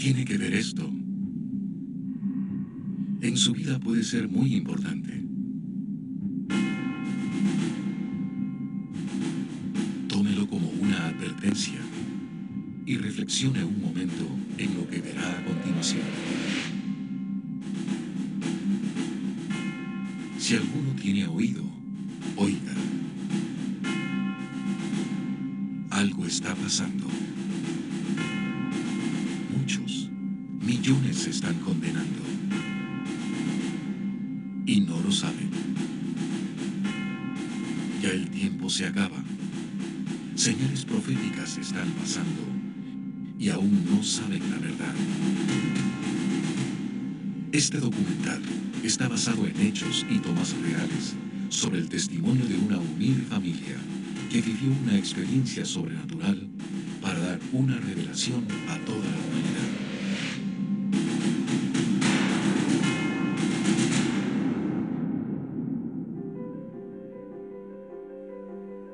tiene que ver esto? En su vida puede ser muy importante. Tómelo como una advertencia y reflexione un momento en lo que verá a continuación. Si alguno tiene oído, oiga. Algo está pasando. Muchos, millones se están condenando. Y no lo saben. Ya el tiempo se acaba. Señales proféticas están pasando y aún no saben la verdad. Este documental está basado en hechos y tomas reales sobre el testimonio de una humilde familia que vivió una experiencia sobrenatural para dar una revelación a toda la humanidad.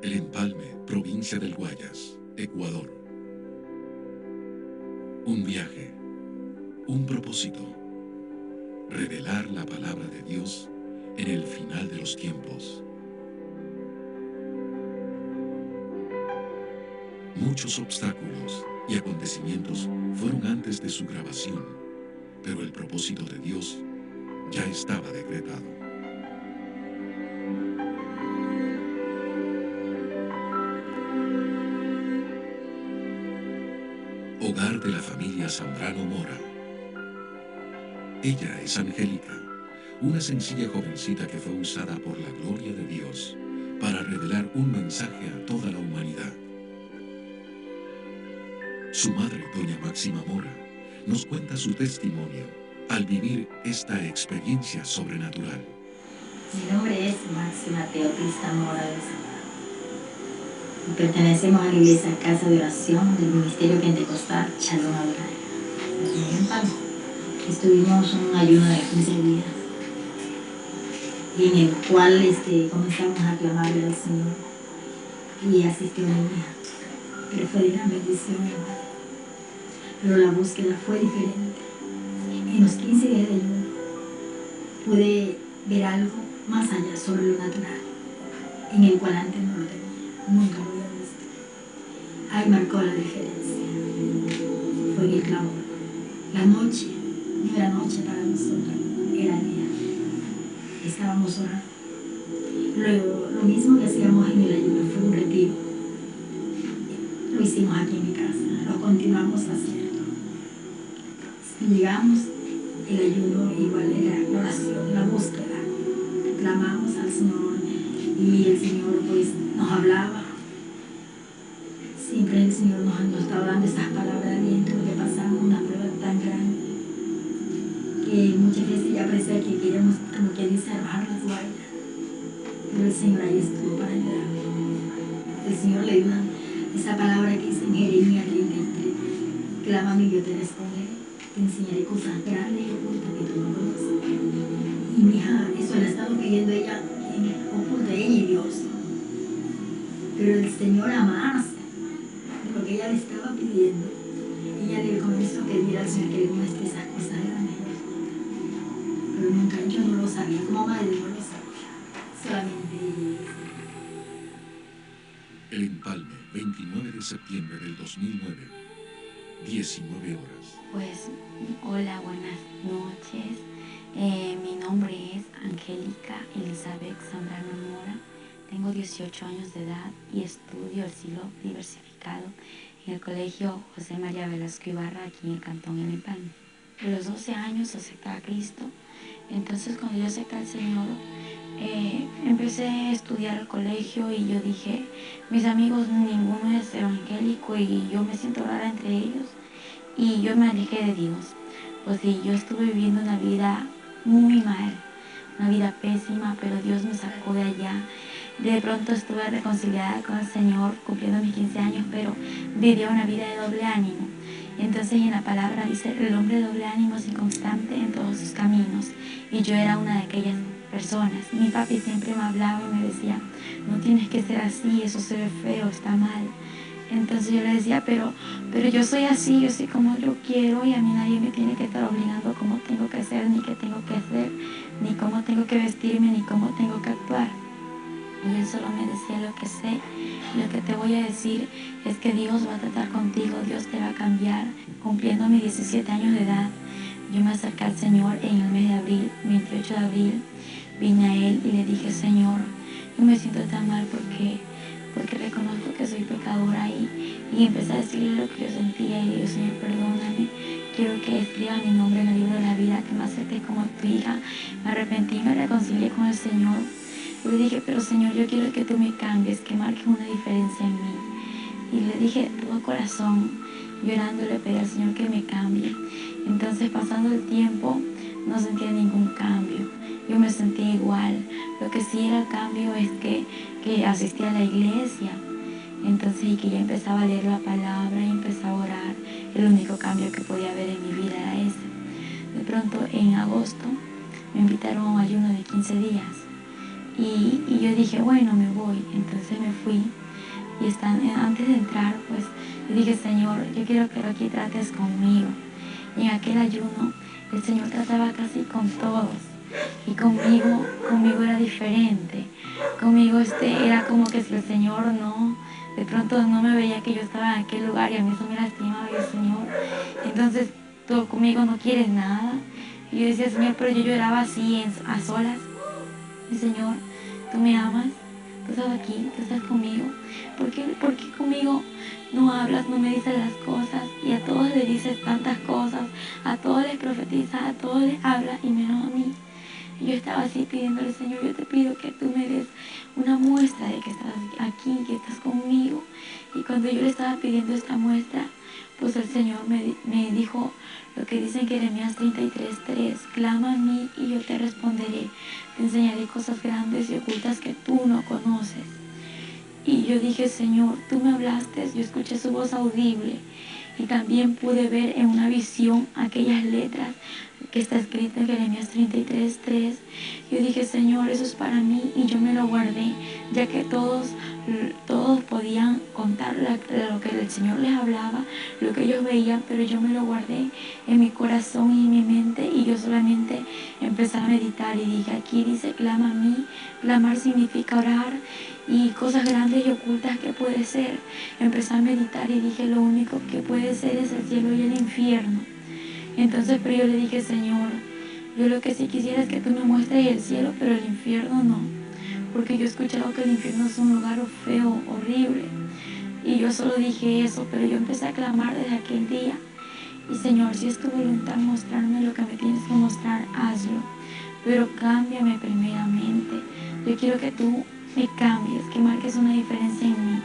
El Empalme, provincia del Guayas, Ecuador. Un viaje, un propósito, revelar la palabra de Dios en el final de los tiempos. Muchos obstáculos y acontecimientos fueron antes de su grabación, pero el propósito de Dios ya estaba decretado. Hogar de la familia Zambrano Mora. Ella es Angélica, una sencilla jovencita que fue usada por la gloria de Dios para revelar un mensaje a toda la humanidad. Su madre, doña Máxima Mora, nos cuenta su testimonio al vivir esta experiencia sobrenatural. Mi nombre es Máxima Teotista Mora de Zambrano. Pertenecemos a la iglesia Casa de Oración del Ministerio Pentecostal Shalom Adonai, aquí en Empalme. Estuvimos un ayuno de 15 días, en el cual comenzamos a clamarle al Señor y asistió mi hija, pero fue de gran bendición, hermano. Pero la búsqueda fue diferente. En los 15 días de ayuno pude ver algo más allá sobre lo natural, en el cual antes no lo tenía, nunca lo había visto. Ahí marcó la diferencia. Fue en el clamor. La noche no era noche para nosotros, era día. Estábamos orando. Luego, lo mismo que hacíamos en el ayuno fue un retiro. Lo hicimos aquí en mi casa, lo continuamos haciendo. Llegamos, el ayuno igual era la oración, la búsqueda. Clamamos al Señor y el Señor pues nos hablaba. Siempre el Señor nos estaba dando esas palabras de aliento, porque pasamos una prueba tan grande que muchas veces ya parecía que queríamos, como que dice, arrojar la toalla. Pero el Señor ahí estuvo para ayudar. El Señor le dio esa palabra que dice en Jeremías 33, clámame y yo te responderé, te enseñaré cosas grandes y ocultas que tú no conoces. Y mi hija, eso le ha estado pidiendo ella en oculto, ella y Dios. Pero el Señor amase de lo que ella le estaba pidiendo. Ella le comenzó a pedir al Señor que le muestre esas cosas grandes. Pero nunca, yo no lo sabía, como madre no lo sabía. Solamente ella. El Empalme, 29 de septiembre del 2009, 19 horas. Pues, hola, buenas noches. Mi nombre es Angélica Elizabeth Zambrano Mora. Tengo 18 años de edad y estudio el siglo diversificado en el colegio José María Velasco Ibarra, aquí en el cantón El Empalme. A los 12 años acepté a Cristo. Entonces, cuando yo acepté al Señor, empecé a estudiar el colegio y yo dije, mis amigos ninguno es evangélico y yo me siento rara entre ellos y yo me alejé de Dios. Pues sí, yo estuve viviendo una vida muy mal, una vida pésima, pero Dios me sacó de allá. De pronto estuve reconciliada con el Señor cumpliendo mis 15 años, pero vivía una vida de doble ánimo. Entonces en la palabra dice, el hombre de doble ánimo es inconstante en todos sus caminos. Y yo era una de aquellas personas. Mi papi siempre me hablaba y me decía, no tienes que ser así, eso se ve feo, está mal. Entonces yo le decía, pero yo soy así, yo soy como yo quiero y a mí nadie me tiene que estar obligando cómo tengo que ser, ni qué tengo que hacer, ni cómo tengo que vestirme, ni cómo tengo que actuar. Y él solo me decía, lo que sé, lo que te voy a decir es que Dios va a tratar contigo, Dios te va a cambiar. Cumpliendo mis 17 años de edad, yo me acerqué al Señor en el mes de abril, 28 de abril, vine a Él y le dije, Señor, yo me siento tan mal porque reconozco que soy pecadora y empecé a decirle lo que yo sentía y le digo, Señor, perdóname, quiero que escriba mi nombre en el libro de la vida, que me aceptes como tu hija. Me arrepentí, me reconcilié con el Señor. Y le dije, pero Señor, yo quiero que tú me cambies, que marques una diferencia en mí. Y le dije de todo corazón, llorando, le pedí al Señor que me cambie. Entonces, pasando el tiempo, no sentía ningún cambio. Yo me sentía igual. Lo que sí era el cambio es que asistía a la iglesia. Entonces, y que ya empezaba a leer la palabra y empezaba a orar. El único cambio que podía haber en mi vida era ese. De pronto, en agosto, me invitaron a un ayuno de 15 días. Y yo dije, bueno, me voy. Entonces me fui. Y antes de entrar, pues, yo dije, Señor, yo quiero que aquí trates conmigo. Y en aquel ayuno, el Señor trataba casi con todos. Y conmigo era diferente. Conmigo era como que si el Señor de pronto no me veía que yo estaba en aquel lugar y a mí eso me lastimaba y el Señor. Entonces, tú conmigo no quieres nada. Y yo decía, Señor, pero yo lloraba así a solas. Y Señor, tú me amas, tú estás aquí, tú estás conmigo. ¿Por qué conmigo no hablas, no me dices las cosas? Y a todos les dices tantas cosas, a todos les profetizas, a todos les hablas y menos a mí. Y yo estaba así pidiéndole, Señor, yo te pido que tú me des una muestra de que estás aquí, que estás conmigo. Y cuando yo le estaba pidiendo esta muestra, pues el Señor me dijo lo que dice en Jeremías 33:3, clama a mí y yo te responderé, te enseñaré cosas grandes y ocultas que tú no conoces. Y yo dije, Señor, tú me hablaste, yo escuché su voz audible y también pude ver en una visión aquellas letras que está escrita en Jeremías 33:3. Yo dije, Señor, eso es para mí y yo me lo guardé, ya que todos podían contar lo que el Señor les hablaba, lo que ellos veían, pero yo me lo guardé en mi corazón y en mi mente y yo solamente empecé a meditar y dije, aquí dice, clama a mí. Clamar significa orar y cosas grandes y ocultas que puede ser. Empecé a meditar y dije, lo único que puede ser es el cielo y el infierno. Entonces, pero yo le dije, Señor, yo lo que sí quisiera es que tú me muestres el cielo, pero el infierno no. Porque yo he escuchado que el infierno es un lugar feo, horrible. Y yo solo dije eso, pero yo empecé a clamar desde aquel día. Y Señor, si es tu voluntad mostrarme lo que me tienes que mostrar, hazlo. Pero cámbiame primeramente. Yo quiero que tú me cambies, que marques una diferencia en mí.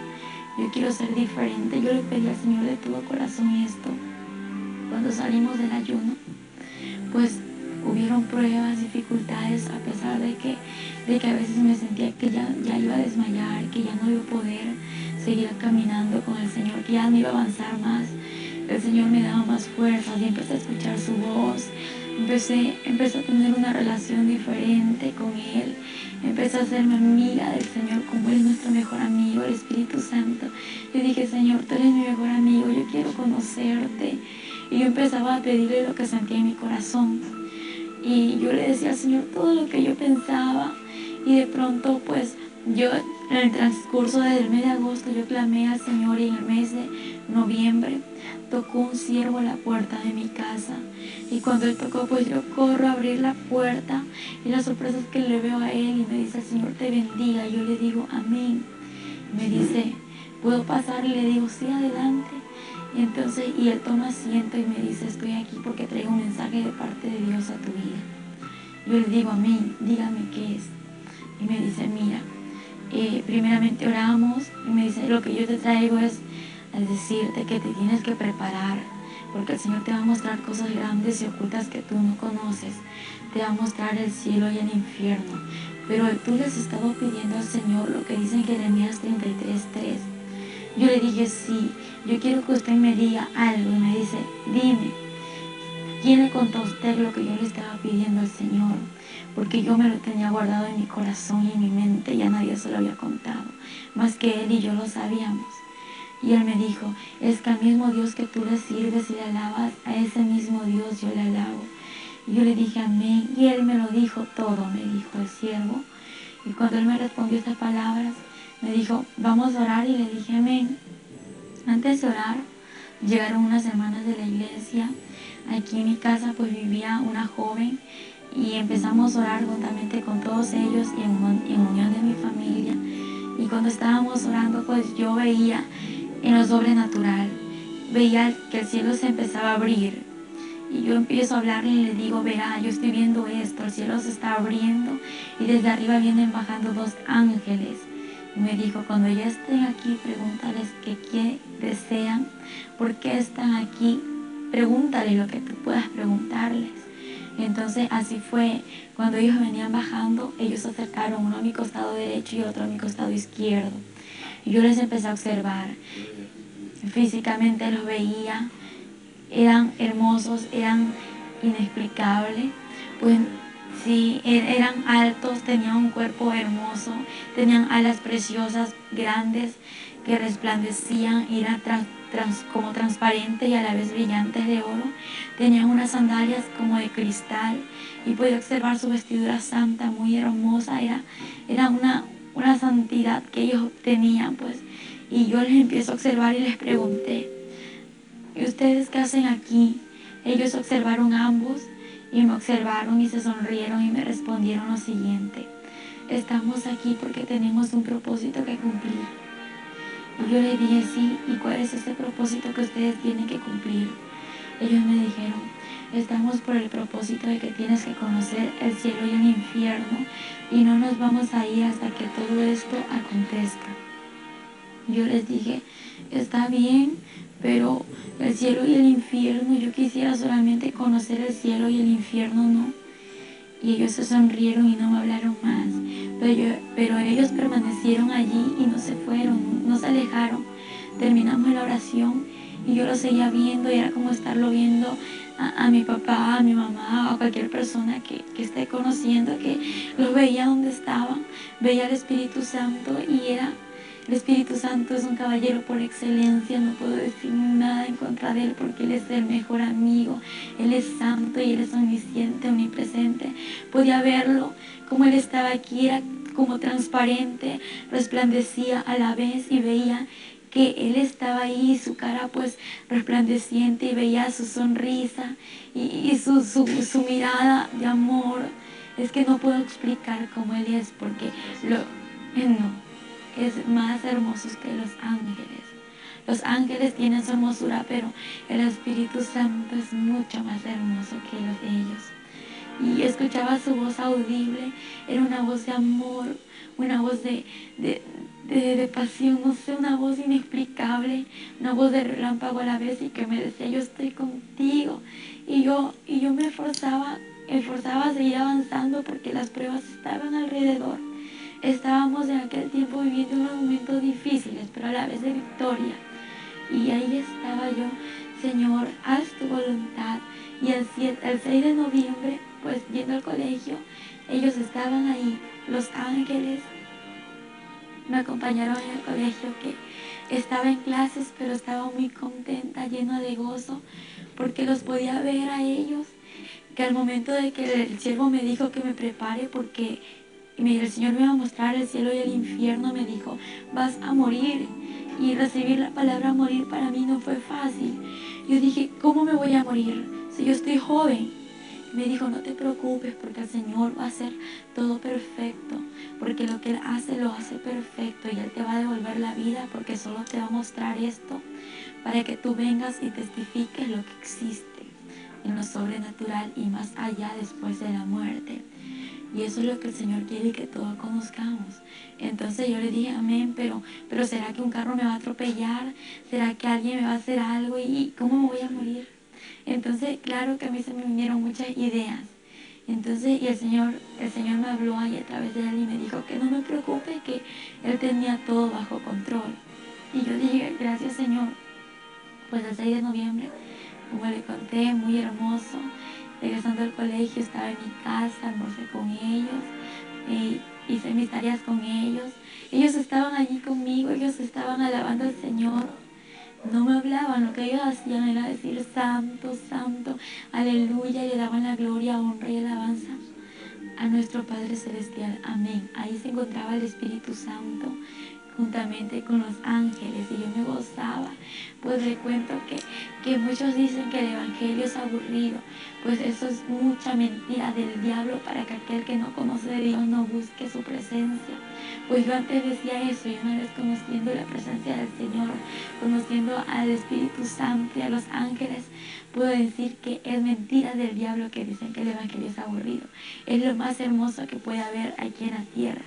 Yo quiero ser diferente. Yo le pedí al Señor de todo corazón esto. Cuando salimos del ayuno, pues hubieron pruebas, dificultades, a pesar de que a veces me sentía que ya iba a desmayar, que ya no iba a poder seguir caminando con el Señor, que ya no iba a avanzar más. El Señor me daba más fuerzas y empecé a escuchar su voz. Empecé a tener una relación diferente con Él. Empecé a hacerme amiga del Señor como Él es nuestro mejor amigo, el Espíritu Santo. Yo dije, Señor, tú eres mi mejor amigo, yo quiero conocerte. Y yo empezaba a pedirle lo que sentía en mi corazón. Y yo le decía al Señor todo lo que yo pensaba. Y de pronto, pues, yo en el transcurso del mes de agosto, yo clamé al Señor y en el mes de noviembre tocó un siervo a la puerta de mi casa. Y cuando él tocó, pues yo corro a abrir la puerta y la sorpresa es que le veo a él y me dice, el Señor te bendiga. Yo le digo, amén. Me dice, ¿puedo pasar? Y le digo, sí, adelante. Y entonces, y él toma asiento y me dice, estoy aquí porque traigo un mensaje de parte de Dios a tu vida. Yo le digo, amén, dígame qué es. Y me dice, mira, primeramente oramos y me dice, lo que yo te traigo es decirte que te tienes que preparar porque el Señor te va a mostrar cosas grandes y ocultas que tú no conoces. Te va a mostrar el cielo y el infierno. Pero tú les has estado pidiendo al Señor lo que dice en Jeremías 33:3. Yo le dije, sí, yo quiero que usted me diga algo. Y me dice, dime, ¿quién le contó a usted lo que yo le estaba pidiendo al Señor? Porque yo me lo tenía guardado en mi corazón y en mi mente, ya nadie se lo había contado, más que Él y yo lo sabíamos. Y él me dijo, es que al mismo Dios que tú le sirves y le alabas, a ese mismo Dios yo le alabo. Y yo le dije amén, y él me lo dijo todo, me dijo el siervo. Y cuando él me respondió estas palabras, me dijo, vamos a orar, y le dije amén. Antes de orar, llegaron unas hermanas de la iglesia. Aquí en mi casa pues vivía una joven y empezamos a orar juntamente con todos ellos y en unión de mi familia. Y cuando estábamos orando, pues yo veía en lo sobrenatural, veía que el cielo se empezaba a abrir. Y yo empiezo a hablarle y le digo, verá, yo estoy viendo esto, el cielo se está abriendo y desde arriba vienen bajando 2 ángeles. Y me dijo, cuando ya estén aquí, pregúntales qué desean, por qué están aquí, pregúntales lo que tú puedas preguntarles. Entonces así fue, cuando ellos venían bajando, ellos se acercaron, uno a mi costado derecho y otro a mi costado izquierdo. Y yo les empecé a observar, físicamente los veía, eran hermosos, eran inexplicables, pues sí, eran altos, tenían un cuerpo hermoso, tenían alas preciosas, grandes, que resplandecían, eran como transparentes y a la vez brillantes de oro, tenían unas sandalias como de cristal y podía observar su vestidura santa, muy hermosa, era una santidad que ellos tenían, pues, y yo les empiezo a observar y les pregunté, ¿y ustedes qué hacen aquí? Ellos observaron ambos y me observaron y se sonrieron y me respondieron lo siguiente, estamos aquí porque tenemos un propósito que cumplir. Y yo les dije, sí, ¿y cuál es ese propósito que ustedes tienen que cumplir? Ellos me dijeron, estamos por el propósito de que tienes que conocer el cielo y el infierno y no nos vamos a ir hasta que todo esto acontezca. Yo les dije, está bien, pero el cielo y el infierno, yo quisiera solamente conocer el cielo y el infierno no. Y ellos se sonrieron y no me hablaron más. Pero ellos permanecieron allí y no se fueron, no se alejaron. Terminamos la oración y yo lo seguía viendo y era como estarlo viendo a mi papá, a mi mamá, a cualquier persona que esté conociendo, que los veía donde estaban, veía al Espíritu Santo y era... El Espíritu Santo es un caballero por excelencia, no puedo decir nada en contra de él porque él es el mejor amigo, él es santo y él es omnisciente, omnipresente. Podía verlo como él estaba aquí, era como transparente, resplandecía a la vez y veía que él estaba ahí, su cara pues resplandeciente y veía su sonrisa y su mirada de amor. Es que no puedo explicar cómo él es porque no. Es más hermosos que los ángeles. Los ángeles tienen su hermosura, pero el Espíritu Santo es mucho más hermoso que los de ellos. Y escuchaba su voz audible, era una voz de amor, una voz de pasión, no sé, una voz inexplicable, una voz de relámpago a la vez y que me decía, yo estoy contigo. Y yo me esforzaba a seguir avanzando porque las pruebas estaban alrededor. Estábamos en aquel tiempo viviendo unos momentos difíciles, pero a la vez de victoria. Y ahí estaba yo, Señor, haz tu voluntad. Y el 6 de noviembre, pues yendo al colegio, ellos estaban ahí, los ángeles me acompañaron en el colegio, que estaba en clases, pero estaba muy contenta, llena de gozo, porque los podía ver a ellos, que al momento de que el siervo me dijo que me prepare, porque el Señor me iba a mostrar el cielo y el infierno, me dijo, vas a morir. Y recibir la palabra morir para mí no fue fácil. Yo dije, ¿cómo me voy a morir si yo estoy joven? Me dijo, no te preocupes porque el Señor va a hacer todo perfecto, porque lo que Él hace lo hace perfecto y Él te va a devolver la vida porque solo te va a mostrar esto para que tú vengas y testifiques lo que existe en lo sobrenatural y más allá después de la muerte. Y eso es lo que el Señor quiere que todos conozcamos. Entonces yo le dije, amén, pero ¿será que un carro me va a atropellar? ¿Será que alguien me va a hacer algo? ¿Y cómo me voy a morir? Entonces, claro que a mí se me vinieron muchas ideas. Entonces, y el Señor me habló ahí a través de él y me dijo que no me preocupe, que Él tenía todo bajo control. Y yo dije, gracias Señor. Pues el 6 de noviembre, como le conté, muy hermoso. Regresando al colegio, estaba en mi casa, almorcé con ellos, hice mis tareas con ellos. Ellos estaban allí conmigo, ellos estaban alabando al Señor. no me hablaban, lo que ellos hacían era decir santo, santo, aleluya, y le daban la gloria, honra y alabanza a nuestro Padre Celestial. Amén. Ahí se encontraba el Espíritu Santo juntamente con los ángeles y yo me gozaba. Pues le cuento que muchos dicen que el Evangelio es aburrido, pues eso es mucha mentira del diablo para que aquel que no conoce de Dios no busque su presencia. Pues yo antes decía eso, y una vez conociendo la presencia del Señor, conociendo al Espíritu Santo y a los ángeles, puedo decir que es mentira del diablo que dicen que el Evangelio es aburrido. Es lo más hermoso que puede haber aquí en la tierra.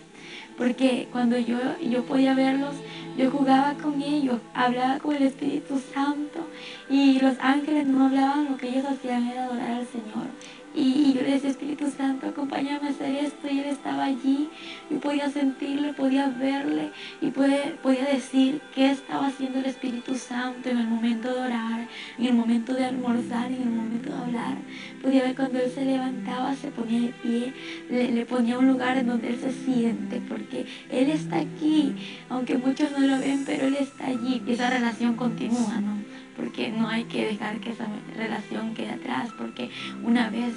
Porque cuando yo podía verlos, yo jugaba con ellos, hablaba con el Espíritu Santo y los ángeles no hablaban, lo que ellos hacían era adorar al Señor. Y yo le decía, Espíritu Santo, acompáñame a hacer esto, y Él estaba allí, y podía sentirle, podía verle, y podía decir qué estaba haciendo el Espíritu Santo en el momento de orar, en el momento de almorzar, en el momento de hablar. Podía ver cuando Él se levantaba, se ponía de pie, le ponía un lugar en donde Él se siente, porque Él está aquí, aunque muchos no lo ven, pero Él está allí, y esa relación continúa, ¿no? Porque no hay que dejar que esa relación quede atrás, porque una vez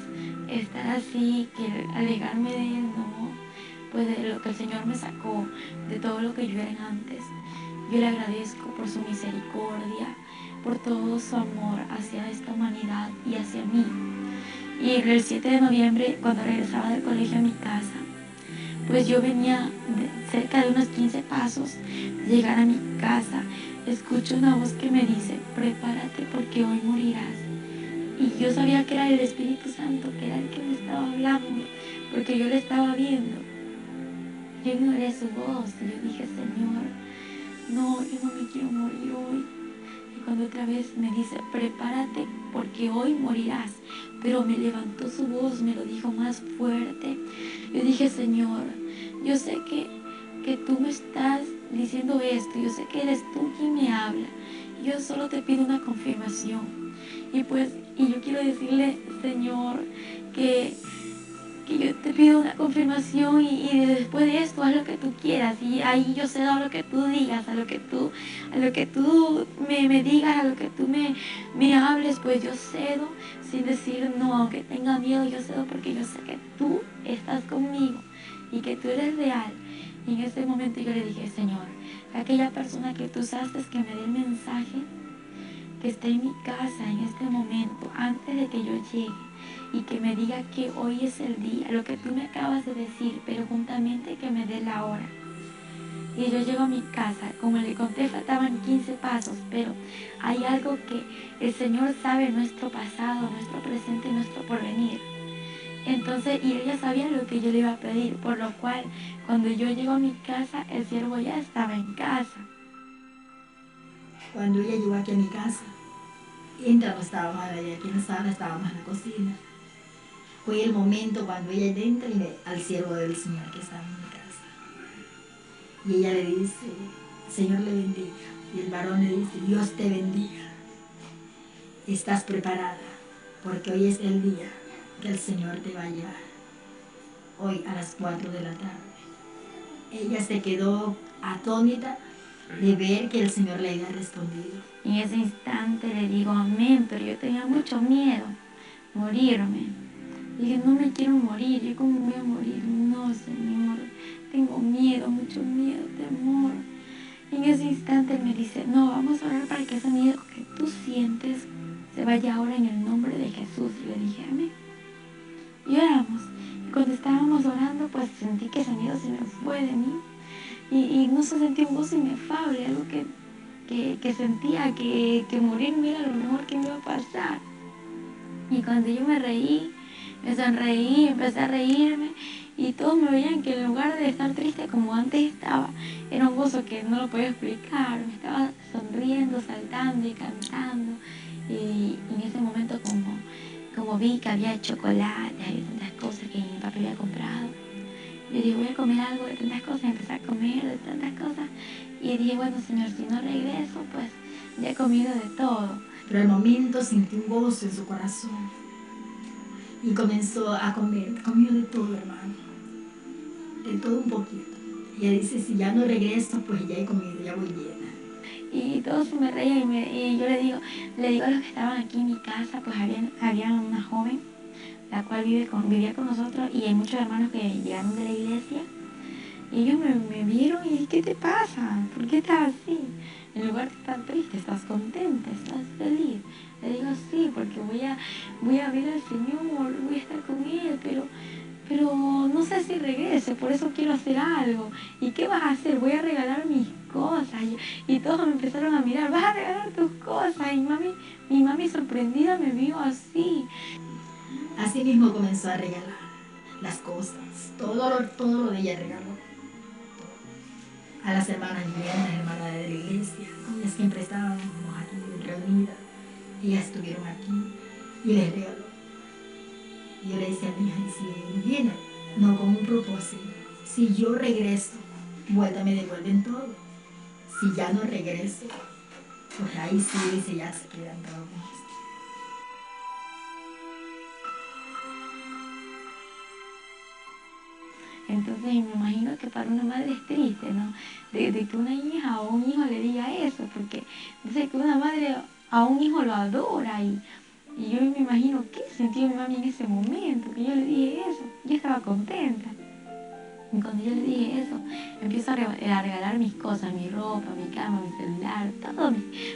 estar así, que alejarme de Él, no, pues de lo que el Señor me sacó, de todo lo que yo era antes, yo le agradezco por su misericordia, por todo su amor hacia esta humanidad y hacia mí. Y el 7 de noviembre, cuando regresaba del colegio a mi casa, pues yo venía cerca de unos 15 pasos de llegar a mi casa. Escucho una voz que me dice, prepárate porque hoy morirás. Y yo sabía que era el Espíritu Santo, que era el que me estaba hablando, porque yo le estaba viendo. Yo ignoré su voz y yo dije, Señor, no, yo no me quiero morir hoy. Y cuando otra vez me dice, prepárate porque hoy morirás, pero me levantó su voz, me lo dijo más fuerte. Yo dije, Señor, yo sé que tú me estás diciendo esto, yo sé que eres tú quien me habla, yo solo te pido una confirmación. Y yo quiero decirle, Señor, que yo te pido una confirmación y después de esto haz lo que tú quieras, y ahí yo cedo a lo que tú digas, a lo que tú me digas, a lo que tú me hables, pues yo cedo sin decir no, aunque tenga miedo, yo cedo porque yo sé que tú estás conmigo y que tú eres real. Y en ese momento yo le dije, Señor, aquella persona que tú usaste que me dé el mensaje, que esté en mi casa en este momento, antes de que yo llegue, y que me diga que hoy es el día, lo que tú me acabas de decir, pero juntamente que me dé la hora. Y yo llego a mi casa, como le conté, faltaban 15 pasos, pero hay algo que el Señor sabe, nuestro pasado, nuestro presente y nuestro porvenir. Entonces, y ella sabía lo que yo le iba a pedir, por lo cual, cuando yo llego a mi casa, el siervo ya estaba en casa. Cuando ella llegó aquí a mi casa, entra, no estábamos allá aquí en la sala, estábamos en la cocina. Fue el momento cuando ella entra y ve al siervo del Señor que estaba en mi casa. Y ella le dice, Señor le bendiga. Y el varón le dice, Dios te bendiga. Estás preparada, porque hoy es el día que el Señor te va a llevar. Hoy a las 4 de la tarde. Ella se quedó atónita de ver que el Señor le había respondido. En ese instante le digo amén, pero yo tenía mucho miedo, morirme. Dije, no me quiero morir, ¿yo cómo voy a morir? No, Señor, tengo miedo, mucho miedo, temor. Y en ese instante Él me dice, no, vamos a orar para que ese miedo que tú sientes se vaya ahora en el nombre de Jesús. Y le dije, amén. Y oramos. Y cuando estábamos orando, pues sentí que ese miedo se me fue de mí. Y no se sentía un gozo inefable, algo que sentía que morirme era lo mejor que me iba a pasar. Y cuando yo me reí, me sonreí, empecé a reírme, y todos me veían que en lugar de estar triste como antes estaba, era un gozo que no lo podía explicar. Me estaba sonriendo, saltando y cantando. Y en ese momento como vi que había chocolate, había tantas cosas que mi papá había comprado, yo dije, voy a comer algo de tantas cosas, empecé a comer de tantas cosas. Y dije, bueno, Señor, si no regreso, pues ya he comido de todo. Pero al momento sintió un gozo en su corazón. Y comenzó a comer, comió de todo, hermano. De todo un poquito. Y ella dice, si ya no regreso, pues ya he comido, ya voy llena. Y todos me reían y yo le digo a los que estaban aquí en mi casa, pues había una joven, la cual vivía con nosotros, y hay muchos hermanos que llegaron de la iglesia. Y ellos me vieron y ¿qué te pasa? ¿Por qué estás así? En lugar de estar triste, ¿estás contenta? ¿Estás feliz? Le digo, sí, porque voy a ver al Señor, voy a estar con Él, pero no sé si regrese, por eso quiero hacer algo. ¿Y qué vas a hacer? Voy a regalar mis cosas. Y todos me empezaron a mirar, vas a regalar tus cosas. Y mi mami sorprendida me vio así. Así mismo comenzó a regalar las cosas, todo lo de ella regaló. A las hermanas Juliana, las hermanas de la iglesia, ellas siempre estábamos aquí reunidas, ellas estuvieron aquí y les regaló. Y yo le decía a mi hija, si viene, no con un propósito, si yo regreso, vuelta me devuelven todo. Si ya no regreso, pues ahí sí dice, ya se quedan todos con esto. Entonces me imagino que para una madre es triste, ¿no? De que una hija o un hijo le diga eso, porque dice que una madre a un hijo lo adora y yo me imagino qué sintió mi mami en ese momento, que yo le dije eso, yo estaba contenta. Y cuando yo le dije eso, empiezo a regalar mis cosas, mi ropa, mi cama, mi celular, todo,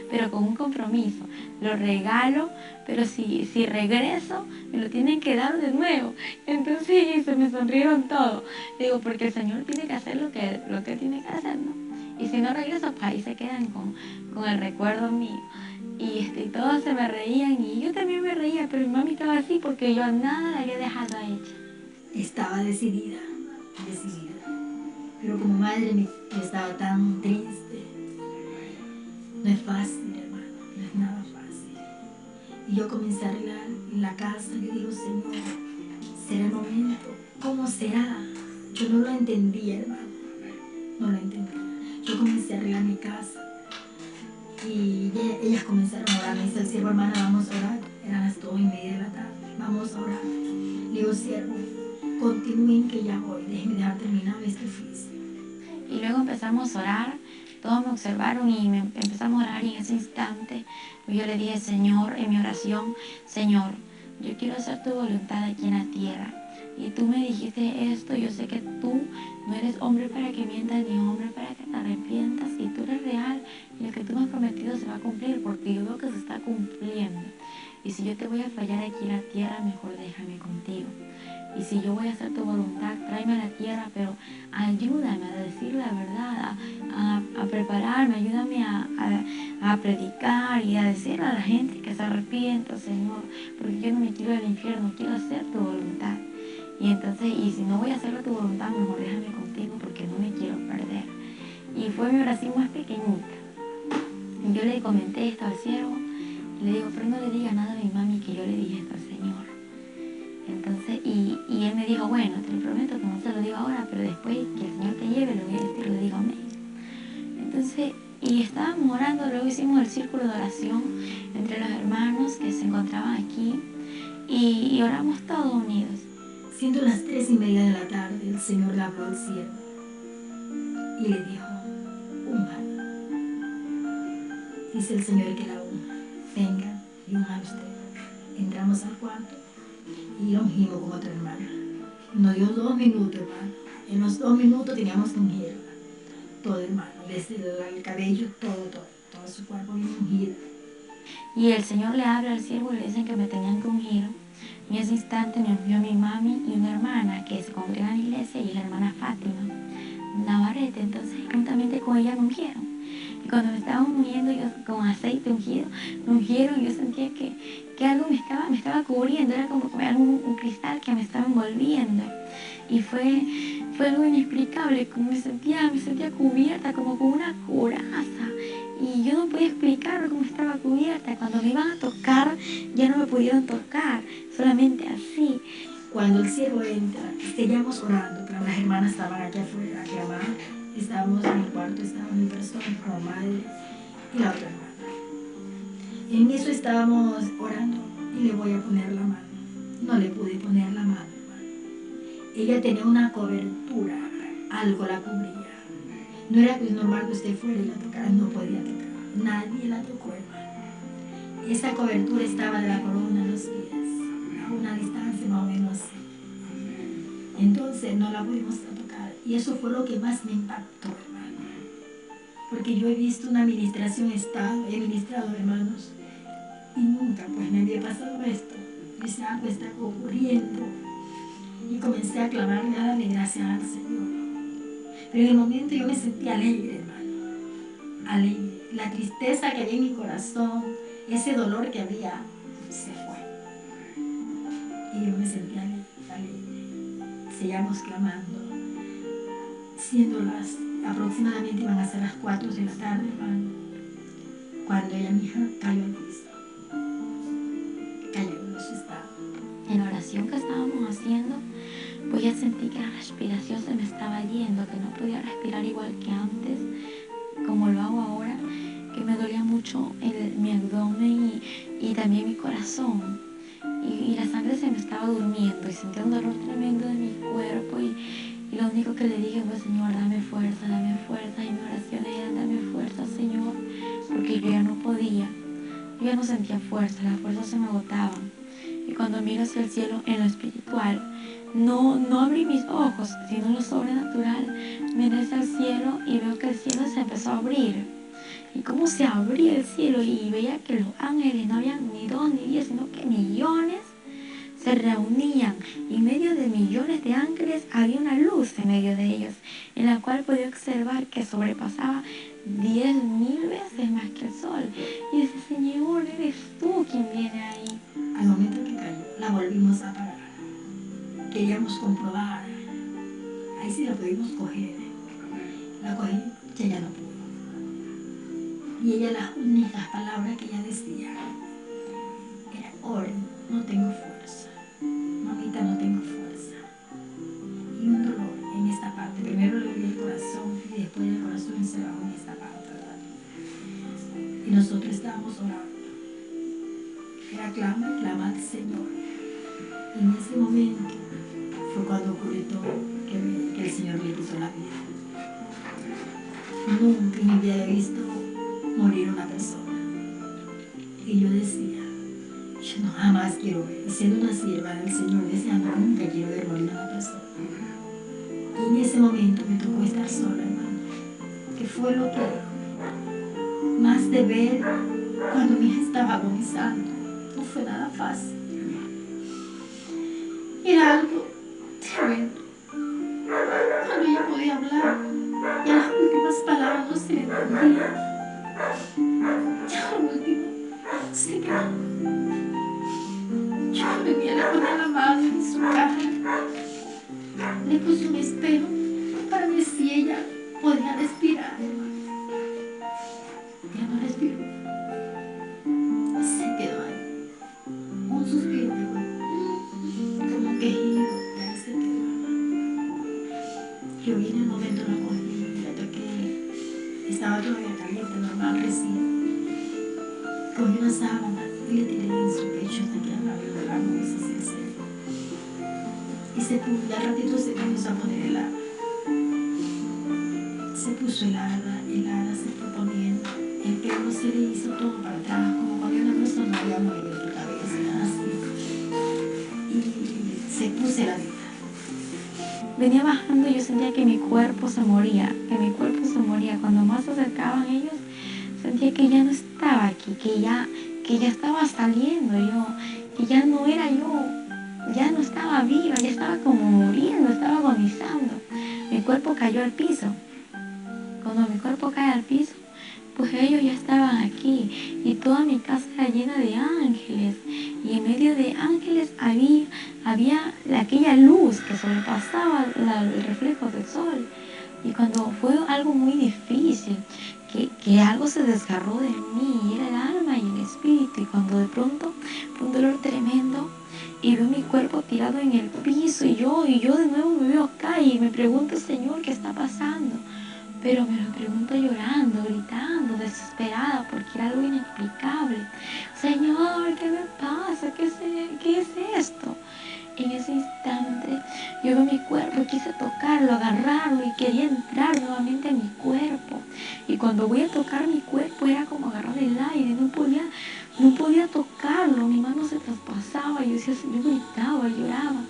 pero con un compromiso. Lo regalo, pero si regreso, me lo tienen que dar de nuevo. Entonces se me sonrieron todos. Digo, porque el Señor tiene que hacer lo que tiene que hacer, ¿no? Y si no regreso, pues ahí se quedan con el recuerdo mío. Y todos se me reían y yo también me reía, pero mi mami estaba así porque yo nada la había dejado hecha. Estaba decidida. Pero como madre yo estaba tan triste. No es fácil, hermano, no es nada fácil. Y yo comencé a arreglar la casa y digo, Señor, ¿será el momento? ¿Cómo será? Yo no lo entendía, hermano, no lo entendía. Yo comencé a arreglar mi casa y ellas comenzaron a orar. Me dice el siervo, hermana, vamos a orar. Eran las 2:30 de la tarde, vamos a orar. Le digo, siervo, continúen que ya voy, déjenme dejar terminado este oficio. Y luego empezamos a orar, todos me observaron y empezamos a orar y en ese instante yo le dije, Señor, en mi oración, Señor, yo quiero hacer tu voluntad aquí en la tierra. Y tú me dijiste esto, yo sé que tú no eres hombre para que mientas ni hombre para que te arrepientas, y tú eres real y lo que tú me has prometido se va a cumplir porque yo veo que se está cumpliendo. Y si yo te voy a fallar aquí en la tierra, mejor déjame contigo. Y si yo voy a hacer tu voluntad, tráeme a la tierra, pero ayúdame a decir la verdad, a prepararme, ayúdame a predicar y a decirle a la gente que se arrepienta, Señor, porque yo no me quiero ir al infierno, quiero hacer tu voluntad. Y entonces, y si no voy a hacer tu voluntad, mejor déjame contigo porque no me quiero perder. Y fue mi oración más pequeñita. Y yo le comenté esto al siervo, y le digo, pero no le diga nada a mi mami que yo le dije esto al Señor. Entonces, y él me dijo, bueno, te lo prometo que no se lo digo ahora, pero después que el Señor te lleve, lo voy a decir, le digo amén. Entonces, y estábamos orando, luego hicimos el círculo de oración entre los hermanos que se encontraban aquí, y oramos todos unidos. Siendo las 3:30 de la tarde, el Señor le habló al siervo y le dijo, unja. Dice el Señor que la unja. Venga y unja usted. Entramos al cuarto y lo ungimos con otra hermana. Nos dio 2 minutos, hermano. En los 2 minutos teníamos que ungir, hermano. Todo, hermano. Desde el cabello, todo su cuerpo bien ungido. Y el Señor le habla al siervo y le dicen que me tenían que ungir. En ese instante me ungió mi mami y una hermana que se congrega en la iglesia, y es la hermana Fátima Navarrete. Entonces, juntamente con ella me ungieron. Y cuando me estaban ungiendo, yo con aceite ungido, me ungieron, y yo sentía que algo me estaba cubriendo, era como que un cristal que me estaba envolviendo. Y fue algo inexplicable, como me sentía cubierta, como con una coraza. Y yo no podía explicar cómo estaba cubierta. Cuando me iban a tocar, ya no me pudieron tocar, solamente así. Cuando el siervo entra, seguíamos orando, claro, las hermanas estaban aquí afuera, aquí abajo. Estábamos en el cuarto, estaba mi persona como madre y la otra hermana. En eso estábamos orando y le voy a poner la mano. No le pude poner la mano, hermano. Ella tenía una cobertura, algo la cubría. No era pues normal que usted fuera y la tocara, no podía tocar. nadie la tocó, hermano. Esa cobertura estaba de la corona a los pies, a una distancia más o menos así. Entonces no la pudimos tocar. Y eso fue lo que más me impactó, hermano. Porque yo he visto una administración, he ministrado, hermanos, y nunca pues me había pasado esto. Ese algo está ocurriendo. Y comencé a clamarle, a darle gracias al Señor. Pero en el momento yo me sentí alegre, hermano. Alegre. La tristeza que había en mi corazón, ese dolor que había, se fue. Y yo me sentí alegre. Seguíamos clamando. Siendo aproximadamente iban a ser las 4 de la tarde, hermano, cuando ella, mi hija, cayó al piso. Cayó en su estado. En la oración que estábamos haciendo, pues ya sentí que la respiración se me estaba yendo, que no podía respirar igual que antes, como lo hago ahora, que me dolía mucho mi abdomen y también mi corazón. Y la sangre se me estaba durmiendo y sentía un dolor tremendo de mi cuerpo y lo único que le dije fue: Señor, dame fuerza, y mi oración era: dame fuerza, Señor, porque yo ya no podía, yo ya no sentía fuerza, las fuerzas se me agotaban. Y cuando miro hacia el cielo en lo espiritual, no abrí mis ojos, sino lo sobrenatural, miré hacia el cielo y veo que el cielo se empezó a abrir. Y cómo se abría el cielo y veía que los ángeles no habían ni 2 ni 10, sino que millones se reunían. Y en medio de millones de ángeles había una luz en medio de ellos, en la cual podía observar que sobrepasaba 10.000 veces más que el sol. Y dice: Señor, eres tú quien viene ahí. Al momento que cayó, la volvimos a parar. Queríamos comprobar. Ahí sí la pudimos coger. La cogí, ella no pudo. Y ella, las únicas palabras que ella decía era: Oren, no tengo fuerza. Mamita, no tengo fuerza. Y un dolor en esta parte. Primero le dolía el corazón y después el corazón se bajó en esta parte, ¿verdad? Y nosotros estábamos orando. Era clama al Señor. Y en ese momento fue cuando ocurrió todo, que el Señor le puso la vida. Nunca en mi vida he visto morir una persona. Y yo decía: yo no jamás quiero ver, siendo una sierva del Señor, deseando, nunca quiero ver morir a una persona. Y en ese momento me tocó estar sola, hermano, que fue lo que más de ver cuando mi hija estaba agonizando. No fue nada fácil. Era algo tremendo. Cuando ella podía hablar, ya las últimas palabras no se le entendían. Ya lo último se quedó. Yo venía, le ponía la mano en su cara, le puse un espejo para ver si ella podía respirar. Ya no respiró. Se quedó ahí. Un suspiro, como un quejido, y ahí se quedó. Yo vine en el momento, la cogí, la toqué, estaba todavía caliente, normal, recién. Cogí una sábana y le tiré en su pecho hasta que abrió la mano y se secó. Y se puso, ya al ratito se comenzó a poner helada. Se puso helada, se fue poniendo. El pelo se le hizo todo para atrás, como cuando una persona había movido tu cabeza, así. Y se puso heladita. Venía bajando y yo sentía que mi cuerpo se moría, Cuando más se acercaban ellos, sentía que ya no estaba aquí, que ya estaba saliendo yo, que ya no era yo, ya no estaba viva, ya estaba como muriendo, estaba agonizando. Mi cuerpo cayó al piso. Cuando mi cuerpo cae al piso, pues ellos ya estaban aquí y toda mi casa era llena de ángeles, y en medio de ángeles había aquella luz que sobrepasaba el reflejo del sol. Y cuando fue algo muy difícil, que algo se desgarró de mí, era el alma y el espíritu, y cuando de pronto fue un dolor tremendo y veo mi cuerpo tirado en el piso y yo de nuevo me veo acá y me pregunto: Señor, ¿qué está pasando? Pero me lo pregunto llorando, gritando, desesperada, porque era algo inexplicable. Señor, ¿qué me pasa? ¿Qué es esto? En ese instante yo veo mi cuerpo, quise tocarlo, agarrarlo y quería entrar nuevamente en mi cuerpo. Y cuando voy a tocar mi cuerpo era como agarrar el aire, no podía tocarlo, mi mano se traspasaba, yo gritaba, lloraba.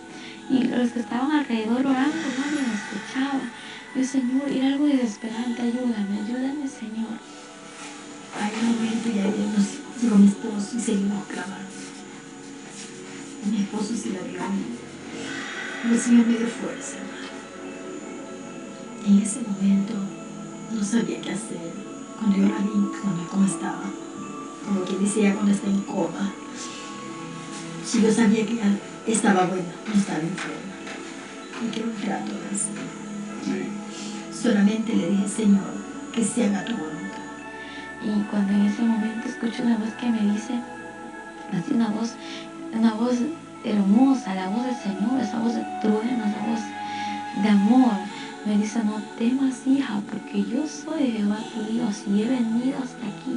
Y los que estaban alrededor orando, nadie me escuchaba. Yo, Señor, era algo desesperante, ayúdame, Señor. Hay un momento ya llegó mi esposo y seguimos clamando. Mi esposo se la dio a mí. El Señor me dio fuerza. En ese momento no sabía qué hacer. Cuando yo la vi, cómo estaba, como quien decía cuando está en coma. Si yo sabía que ella estaba buena, no estaba enferma. Y que un rato así. Sí. Solamente le dije, Señor, que se haga tu voluntad. Y cuando en ese momento escucho una voz que me dice, así una voz hermosa, la voz del Señor, esa voz de trueno, esa voz de amor, me dice, no temas, hija, porque yo soy Jehová tu Dios y he venido hasta aquí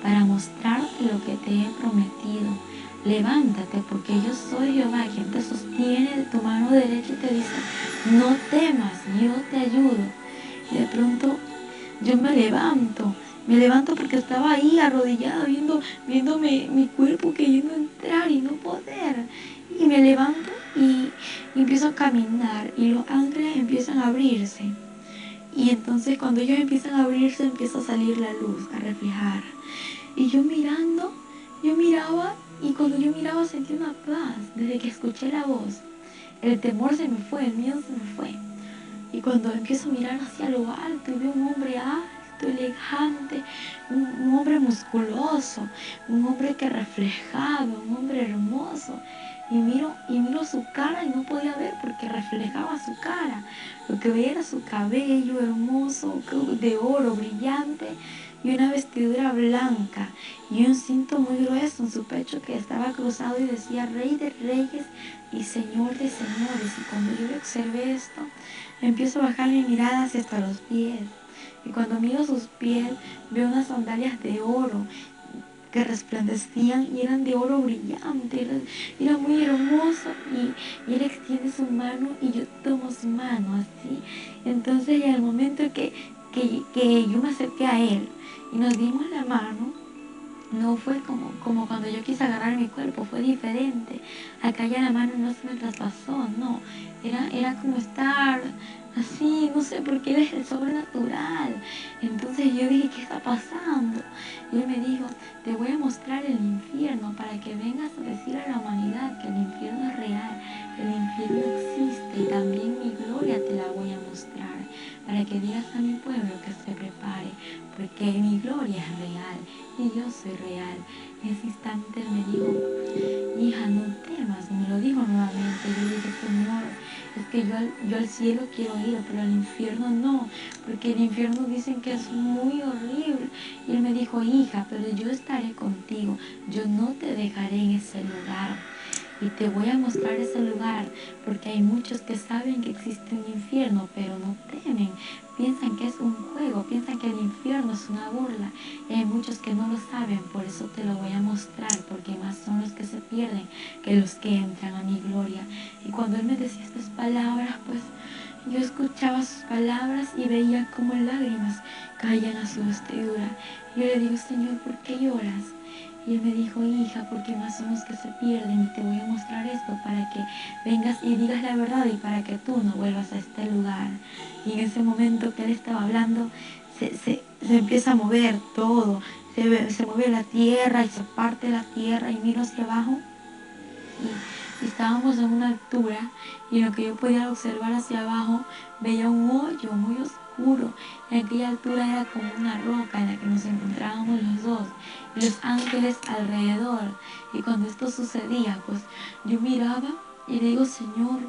para mostrarte lo que te he prometido. Levántate, porque yo soy Jehová, quien te sostiene de tu mano derecha y te dice, no temas, yo te ayudo. Y de pronto yo me levanto porque estaba ahí arrodillada viéndome mi cuerpo queriendo entrar y no poder. Y me levanto y empiezo a caminar y los ángeles empiezan a abrirse. Y entonces cuando ellos empiezan a abrirse empieza a salir la luz, a reflejar. Y yo miraba y cuando yo miraba sentí una paz desde que escuché la voz. El temor se me fue, el miedo se me fue. Y cuando empiezo a mirar hacia lo alto y veo un hombre alto, elegante, un hombre musculoso, un hombre que reflejaba, un hombre hermoso. Y miro su cara y no podía ver porque reflejaba su cara. Lo que veía era su cabello hermoso, de oro, brillante, y una vestidura blanca y un cinto muy grueso en su pecho que estaba cruzado y decía Rey de Reyes y Señor de Señores. Y cuando yo observé esto, empiezo a bajar mi mirada hacia hasta los pies. Y cuando miro sus pies, veo unas sandalias de oro que resplandecían y eran de oro brillante. Era muy hermoso y él extiende su mano y yo tomo su mano así. Entonces, en el momento que yo me acerqué a él y nos dimos la mano, no fue como cuando yo quise agarrar mi cuerpo, fue diferente. Acá ya la mano no se me traspasó, no. Era como estar así, no sé, porque él es el sobrenatural. Entonces yo dije, ¿qué está pasando? Y él me dijo, te voy a mostrar el infierno para que vengas a decir a la humanidad que el infierno es real, que el infierno existe y también mi gloria te la voy a mostrar, para que digas a mi pueblo que se prepare, porque mi gloria es real y yo soy real. En ese instante él me dijo, hija, no temas, me lo dijo nuevamente. Yo dije, Señor, es que yo al cielo quiero ir, pero al infierno no, porque el infierno dicen que es muy horrible. Y él me dijo, hija, pero yo estaré contigo, yo no te dejaré en ese lugar. Y te voy a mostrar ese lugar, porque hay muchos que saben que existe un infierno, pero no temen. Piensan que es un juego, piensan que el infierno es una burla. Y hay muchos que no lo saben, por eso te lo voy a mostrar, porque más son los que se pierden que los que entran a mi gloria. Y cuando él me decía estas palabras, pues yo escuchaba sus palabras y veía como lágrimas caían a su vestidura. Y yo le digo, Señor, ¿por qué lloras? Y él me dijo, hija, porque más son los que se pierden y te voy a mostrar esto para que vengas y digas la verdad y para que tú no vuelvas a este lugar. Y en ese momento que él estaba hablando, se empieza a mover todo, se mueve la tierra y se parte la tierra y miro hacia abajo y estábamos en una altura y en lo que yo podía observar hacia abajo veía un hoyo muy oscuro. En aquella altura era como una roca en la que nos encontrábamos los dos y los ángeles alrededor. Y cuando esto sucedía, pues yo miraba y le digo, Señor,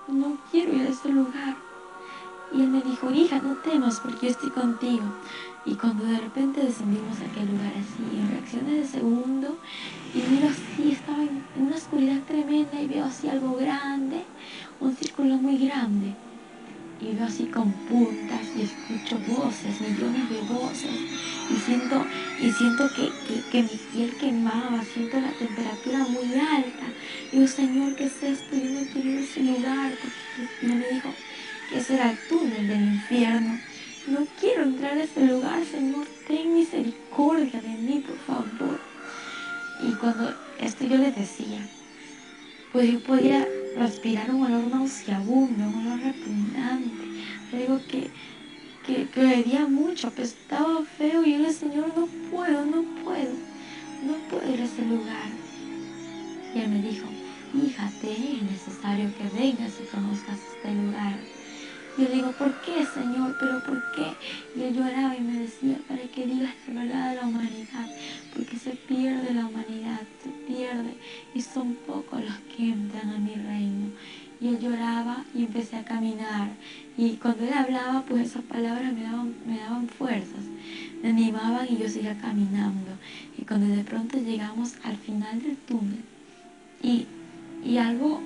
no quiero ir a ese lugar. Y él me dijo, hija, no temas porque yo estoy contigo. Y cuando de repente descendimos a aquel lugar así, en reacciones de segundo, y miro así, estaba en una oscuridad tremenda y veo así algo grande, un círculo muy grande. Y veo así con puntas y escucho voces, millones de voces. Y siento que mi piel quemaba, siento la temperatura muy alta. Y digo, Señor, ¿qué es esto? Yo no quiero ir a ese lugar. Porque él me dijo que ese era el túnel del infierno. no quiero entrar a ese lugar, Señor, ten misericordia de mí, por favor. Y cuando esto yo le decía, pues yo podía respirar un olor nauseabundo, un olor repugnante, algo que olía mucho, apestaba feo, y yo le decía, Señor, no puedo ir a ese lugar. Y él me dijo, hija, te es necesario que vengas y conozcas este lugar. Y yo le digo, ¿por qué, Señor? ¿Pero por qué? Y él lloraba y me decía, para que digas la verdad a la humanidad, porque se pierde la humanidad, se pierde, y son pocos los que entran a mi reino. Y él lloraba y empecé a caminar. Y cuando él hablaba, pues esas palabras me daban fuerzas, me animaban y yo seguía caminando. Y cuando de pronto llegamos al final del túnel, y algo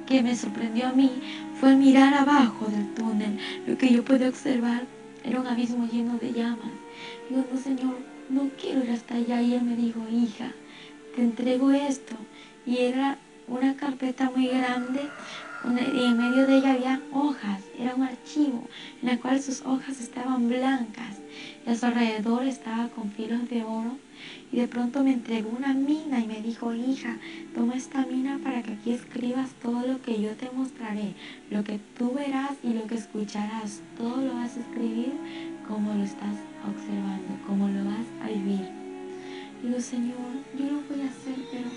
que me sorprendió a mí fue mirar abajo del túnel. Lo que yo pude observar era un abismo lleno de llamas. Digo, no, Señor, no quiero ir hasta allá. Y él me dijo, hija, te entrego esto. Y era una carpeta muy grande, y en medio de ella había hojas. Era un archivo en el cual sus hojas estaban blancas y a su alrededor estaba con filos de oro. Y de pronto me entregó una mina y me dijo, hija, toma esta mina para que aquí escribas todo lo que yo te mostraré, lo que tú verás y lo que escucharás. Todo lo vas a escribir como lo estás observando, como lo vas a vivir. Digo, Señor, yo lo voy a hacer, pero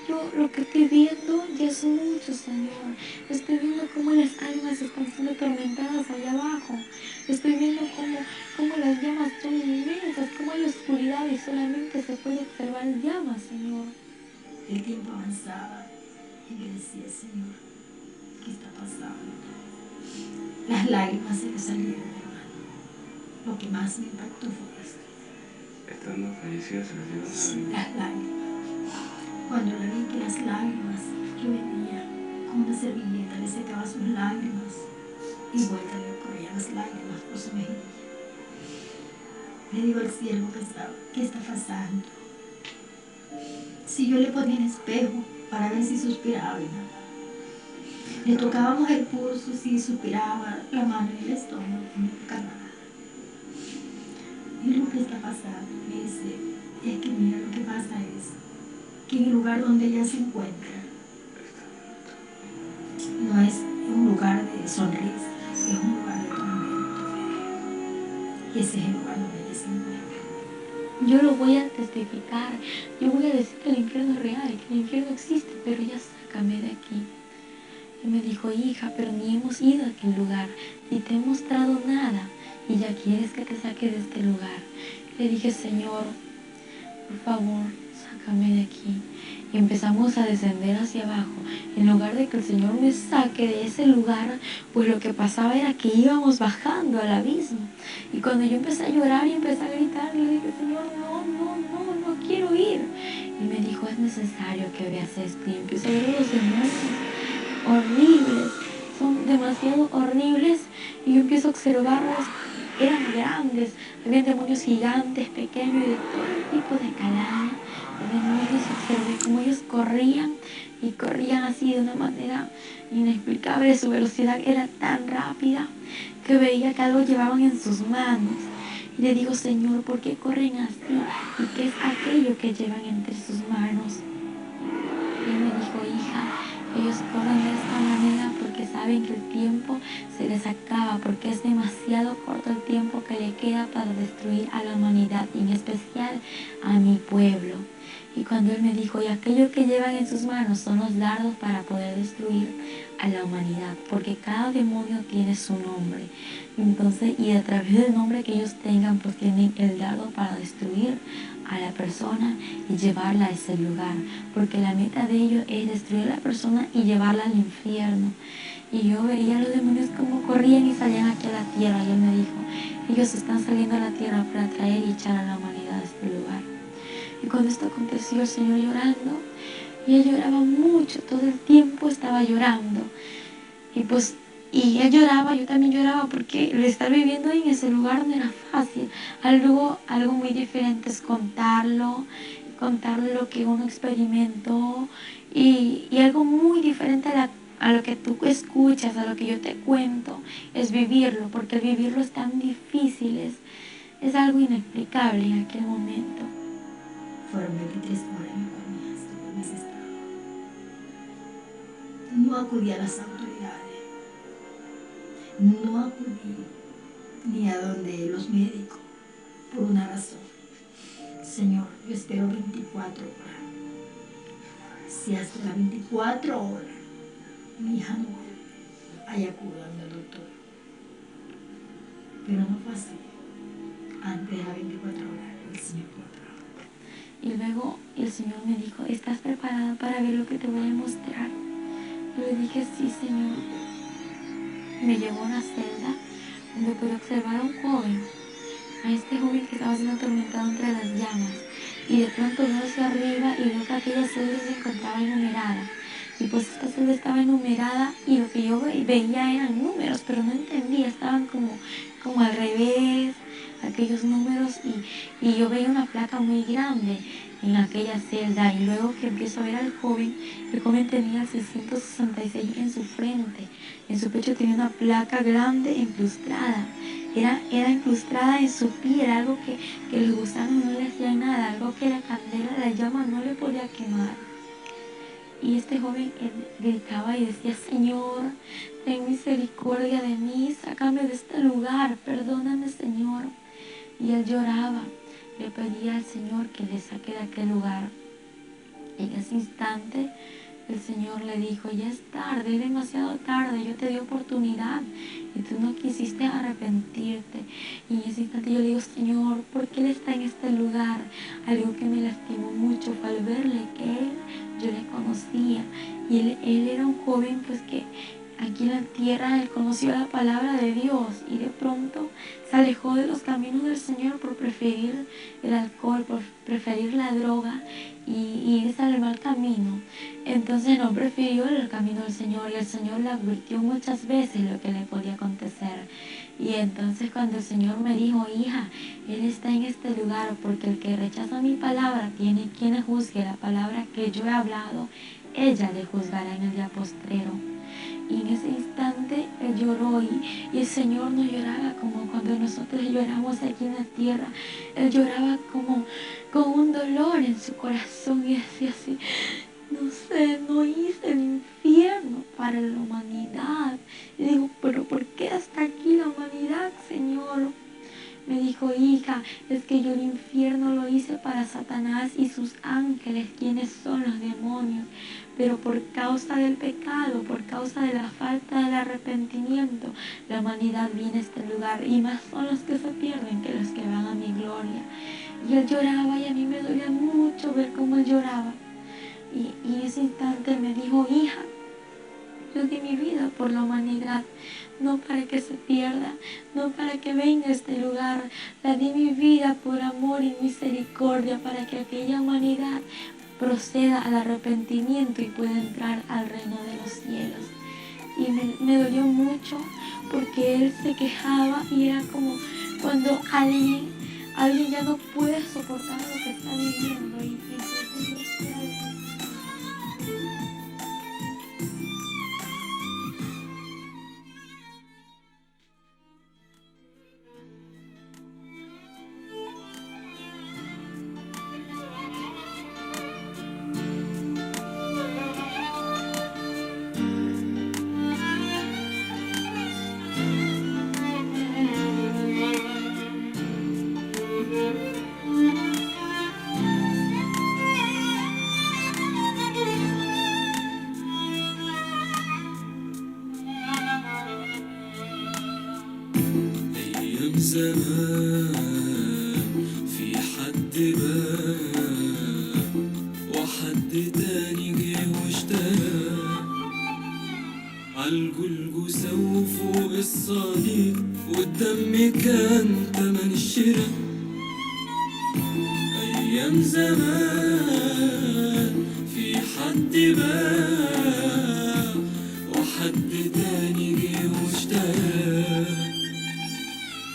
yo lo que estoy viendo ya es mucho, Señor. Estoy viendo cómo las almas están siendo atormentadas allá abajo. Estoy viendo cómo las llamas son inmensas, cómo hay oscuridad y solamente se puede observar llamas, Señor. El tiempo avanzaba y le decía, Señor, ¿qué está pasando? Las lágrimas se le salieron, hermano. Lo que más me impactó fue esto. Estando fallecidas se les dio las lágrimas. Cuando le vi que las lágrimas que venía con una servilleta le secaba sus lágrimas y vuelta le corrían las lágrimas por su mejilla. Le digo al siervo que estaba, ¿qué está pasando? Si yo le ponía el espejo para ver si suspiraba, le tocábamos el pulso, si suspiraba, la mano en el estómago, no tocaba nada. Y lo que está pasando, me dice, es que mira, lo que pasa es que en el lugar donde ella se encuentra no es un lugar de sonrisa, es un lugar de tormento. Y ese es el lugar donde ella se encuentra. Yo lo voy a testificar, yo voy a decir que el infierno es real, que el infierno existe, pero ya sácame de aquí. Y me dijo, hija, pero ni hemos ido a aquel lugar, ni te he mostrado nada, y ya quieres que te saque de este lugar. Le dije, Señor, por favor, sácame de aquí. Y empezamos a descender hacia abajo. En lugar de que el Señor me saque de ese lugar, pues lo que pasaba era que íbamos bajando al abismo. Y cuando yo empecé a llorar y empecé a gritar, le dije, Señor, no quiero ir. Y me dijo, es necesario que veas esto. Y empecé a ver los demonios horribles, son demasiado horribles. Y yo empiezo a observarlos, eran grandes, había demonios gigantes, pequeños y de todo tipo de calaña. Los demonios, observé cómo ellos corrían y corrían así de una manera inexplicable. Su velocidad era tan rápida que veía que algo llevaban en sus manos. Y le digo, Señor, ¿por qué corren así? ¿Y qué es aquello que llevan entre sus manos? Y él me dijo, hija, ellos corren de esta manera porque saben que el tiempo se les acaba, porque es demasiado corto el tiempo que le queda para destruir a la humanidad y en especial a mi pueblo. Y cuando él me dijo, y aquello que llevan en sus manos son los dardos para poder destruir a la humanidad, porque cada demonio tiene su nombre. Entonces, y a través del nombre que ellos tengan, pues tienen el dardo para destruir a la persona y llevarla a ese lugar, porque la meta de ellos es destruir a la persona y llevarla al infierno. Y yo veía a los demonios como corrían y salían aquí a la tierra, y él me dijo, ellos están saliendo a la tierra para traer y echar a la humanidad a este lugar. Y cuando esto aconteció, el Señor llorando, y él lloraba mucho, todo el tiempo estaba llorando. Y él lloraba, yo también lloraba, porque el estar viviendo en ese lugar no era fácil. Algo muy diferente es contarle lo que uno experimentó, y algo muy diferente a lo que tú escuchas, a lo que yo te cuento, es vivirlo, porque el vivirlo es tan difícil, es algo inexplicable en aquel momento. Fueron 23 horas en mi estado. No acudí a las autoridades, no acudí ni a donde los médicos, por una razón. Señor, yo espero 24 horas. Si hasta las 24 horas mi hija no vuelve, ahí acudo al doctor. Pero no fue así. Antes de las 24 horas, el Señor lo trajo. Y luego el Señor me dijo, ¿estás preparada para ver lo que te voy a mostrar? Yo le dije, sí, Señor. Me llevó a una celda donde pude observar a un joven, a este joven que estaba siendo atormentado entre las llamas. Y de pronto veo hacia arriba y veo que aquella celda se encontraba enumerada. Y pues esta celda estaba enumerada y lo que yo veía eran números, pero no entendía, estaban como al revés, aquellos números, y yo veía una placa muy grande en aquella celda. Y luego que empiezo a ver al joven, el joven tenía el 666 en su frente, en su pecho tenía una placa grande incrustada. Era incrustada en su piel, algo que los gusanos no le hacían nada, algo que la candela, la llama no le podía quemar. Y este joven gritaba y decía, Señor, ten misericordia de mí, sácame de este lugar, perdóname, Señor. Y él lloraba, le pedía al Señor que le saque de aquel lugar. En ese instante el Señor le dijo, ya es tarde, es demasiado tarde, yo te di oportunidad y tú no quisiste arrepentirte. Y en ese instante yo le digo, Señor, ¿por qué Él está en este lugar? Algo que me lastimó mucho fue al verle que Él, yo le conocía. Y él era un joven pues que aquí en la tierra él conoció la palabra de Dios y de pronto se alejó de los caminos del Señor por preferir el alcohol, por preferir la droga y irse al mal camino. Entonces no prefirió el camino del Señor y el Señor le advirtió muchas veces lo que le podía acontecer. Y entonces cuando el Señor me dijo, hija, Él está en este lugar porque el que rechaza mi palabra tiene quien le juzgue la palabra que yo he hablado, ella le juzgará en el día postrero. Y en ese instante él lloró y el Señor no lloraba como cuando nosotros lloramos aquí en la tierra. Él lloraba como con un dolor en su corazón y decía así, no sé, no hice el infierno para la humanidad. Y digo, pero ¿por qué hasta aquí la humanidad, Señor? Me dijo, hija, es que yo el infierno lo hice para Satanás y sus ángeles, quienes son los demonios. Pero por causa del pecado, por causa de la falta del arrepentimiento, la humanidad viene a este lugar y más son los que se pierden que los que van a mi gloria. Y él lloraba y a mí me dolía mucho ver cómo él lloraba. Y en ese instante me dijo, hija, yo di mi vida por la humanidad, no para que se pierda, no para que venga a este lugar. La di mi vida por amor y misericordia para que aquella humanidad proceda al arrepentimiento y pueda entrar al reino de los cielos. Y me dolió mucho porque él se quejaba y era como cuando alguien ya no puede soportar lo que está viviendo y entonces زمان في حد بقى وحد تاني جه واشترى عالجلجسة وفوق الصليب والدم كان تمن الشراء. أيام زمان في حد بقى وحد تاني جه واشترى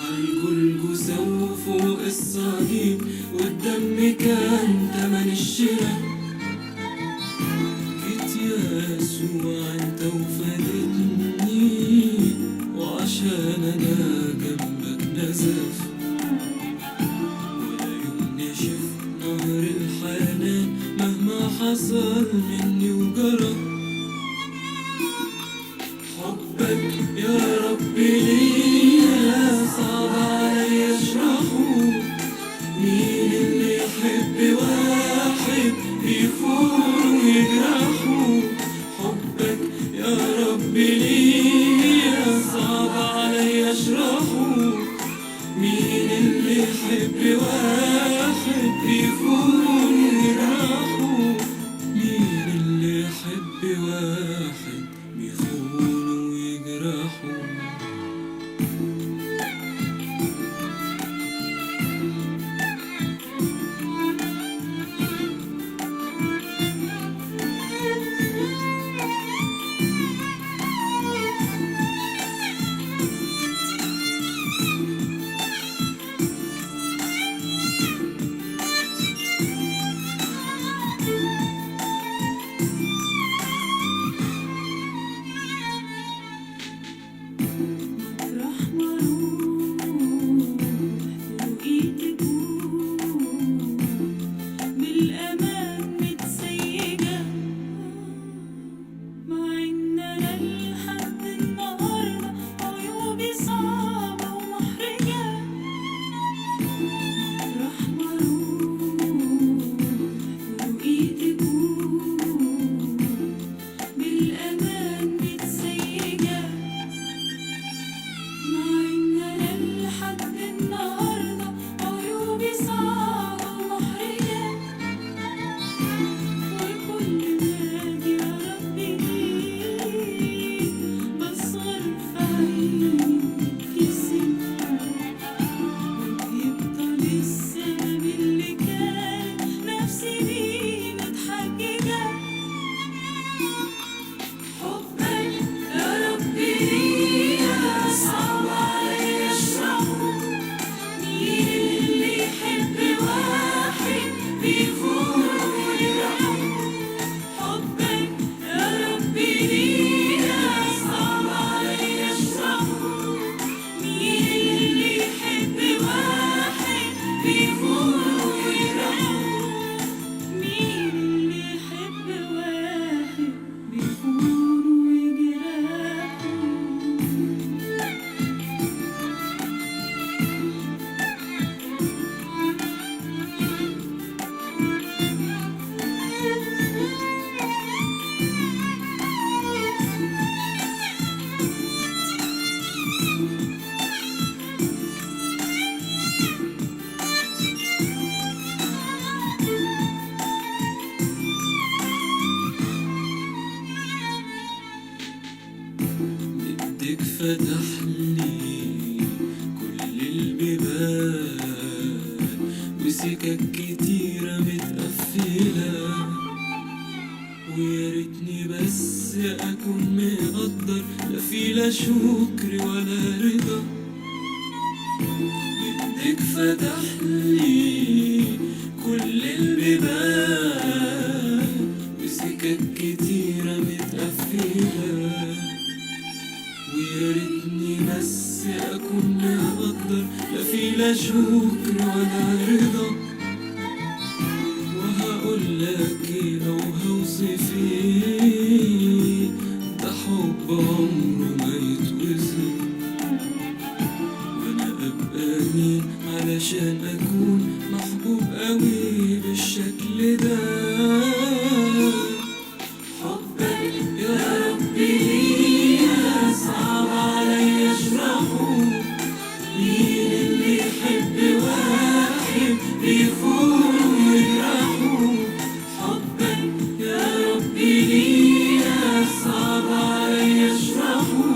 عالجلجسة وفوق الصليب والدم كان تمن الشراء. جيت يا يسوع انت واحد بيخونوا ويجرحوا. بدك فتح لي كل البيبان وسكك كتيرة متقفلة، ويا ريتني بس أكون مقدر لا في لا شكر ولا رضا. بدك فتح لي كل البيبان وسكك كتيرة متقفلة، ويا ريتني بس أكون مقدر لا في لا شكر ولا رضا. وهقول لك لو هوصف ايه ده حب عمره ما يتوصف، وانا ابقى مين علشان اكون محبوب قوي بالشكل ده. حبك يا ربي ليا صعب عليا اشرحه، مين اللي يحب واحد بيخون ويجرحه. حبك يا ربي ليا صعب عليا اشرحه،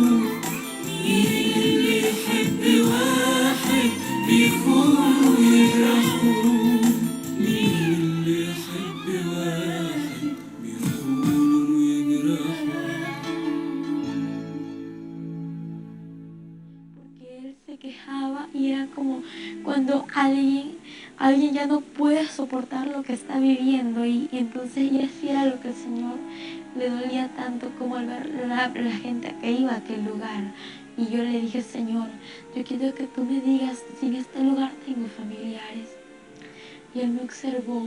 مين اللي يحب واحد بيخون ويجرحه. مين اللي يحب واحد بيخون ويجرحه. Porque él se quejaba y era como cuando alguien ya no puede soportar lo que está viviendo y entonces ya sí era lo que el Señor le dolía tanto como al ver la gente que iba a aquel lugar. Y yo le dije, Señor, yo quiero que tú me digas si en este lugar tengo familiares. Y él me observó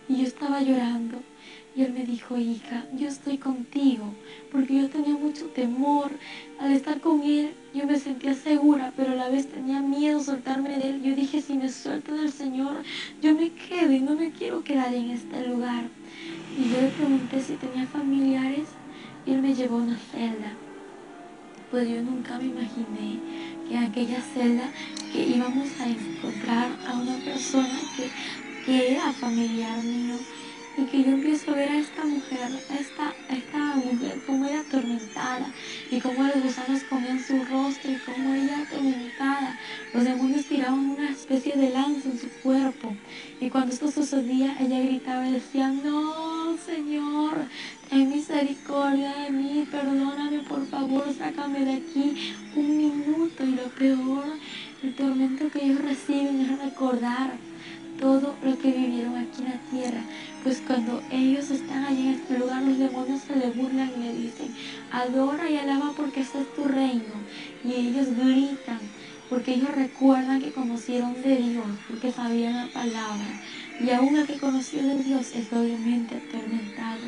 y yo estaba llorando. Y él me dijo, hija, yo estoy contigo, porque yo tenía mucho temor. Al estar con él, yo me sentía segura, pero a la vez tenía miedo soltarme de él. Yo dije, si me suelto del Señor, yo me quedo y no me quiero quedar en este lugar. Y yo le pregunté si tenía familiares y él me llevó a una celda. Pues yo nunca me imaginé que en aquella celda que íbamos a encontrar a una persona que era familiar mío. Y que yo empiezo a ver a esta mujer, a esta y cómo los gusanos comían su rostro y cómo ella atormentada, los demonios tiraban una especie de lanza en su cuerpo. Y cuando esto sucedía, ella gritaba y decía: no, Señor, ten misericordia de mí, perdóname, por favor, sácame de aquí un minuto. Y lo peor, el tormento que ellos reciben es recordar todo lo que vivieron aquí en la tierra. Pues cuando ellos están allí en este lugar, los demonios se le burlan y le dicen: adora y alaba porque este es tu reino. Y ellos gritan porque ellos recuerdan que conocieron de Dios, porque sabían la palabra. Y aún el que conoció de Dios es doblemente atormentado.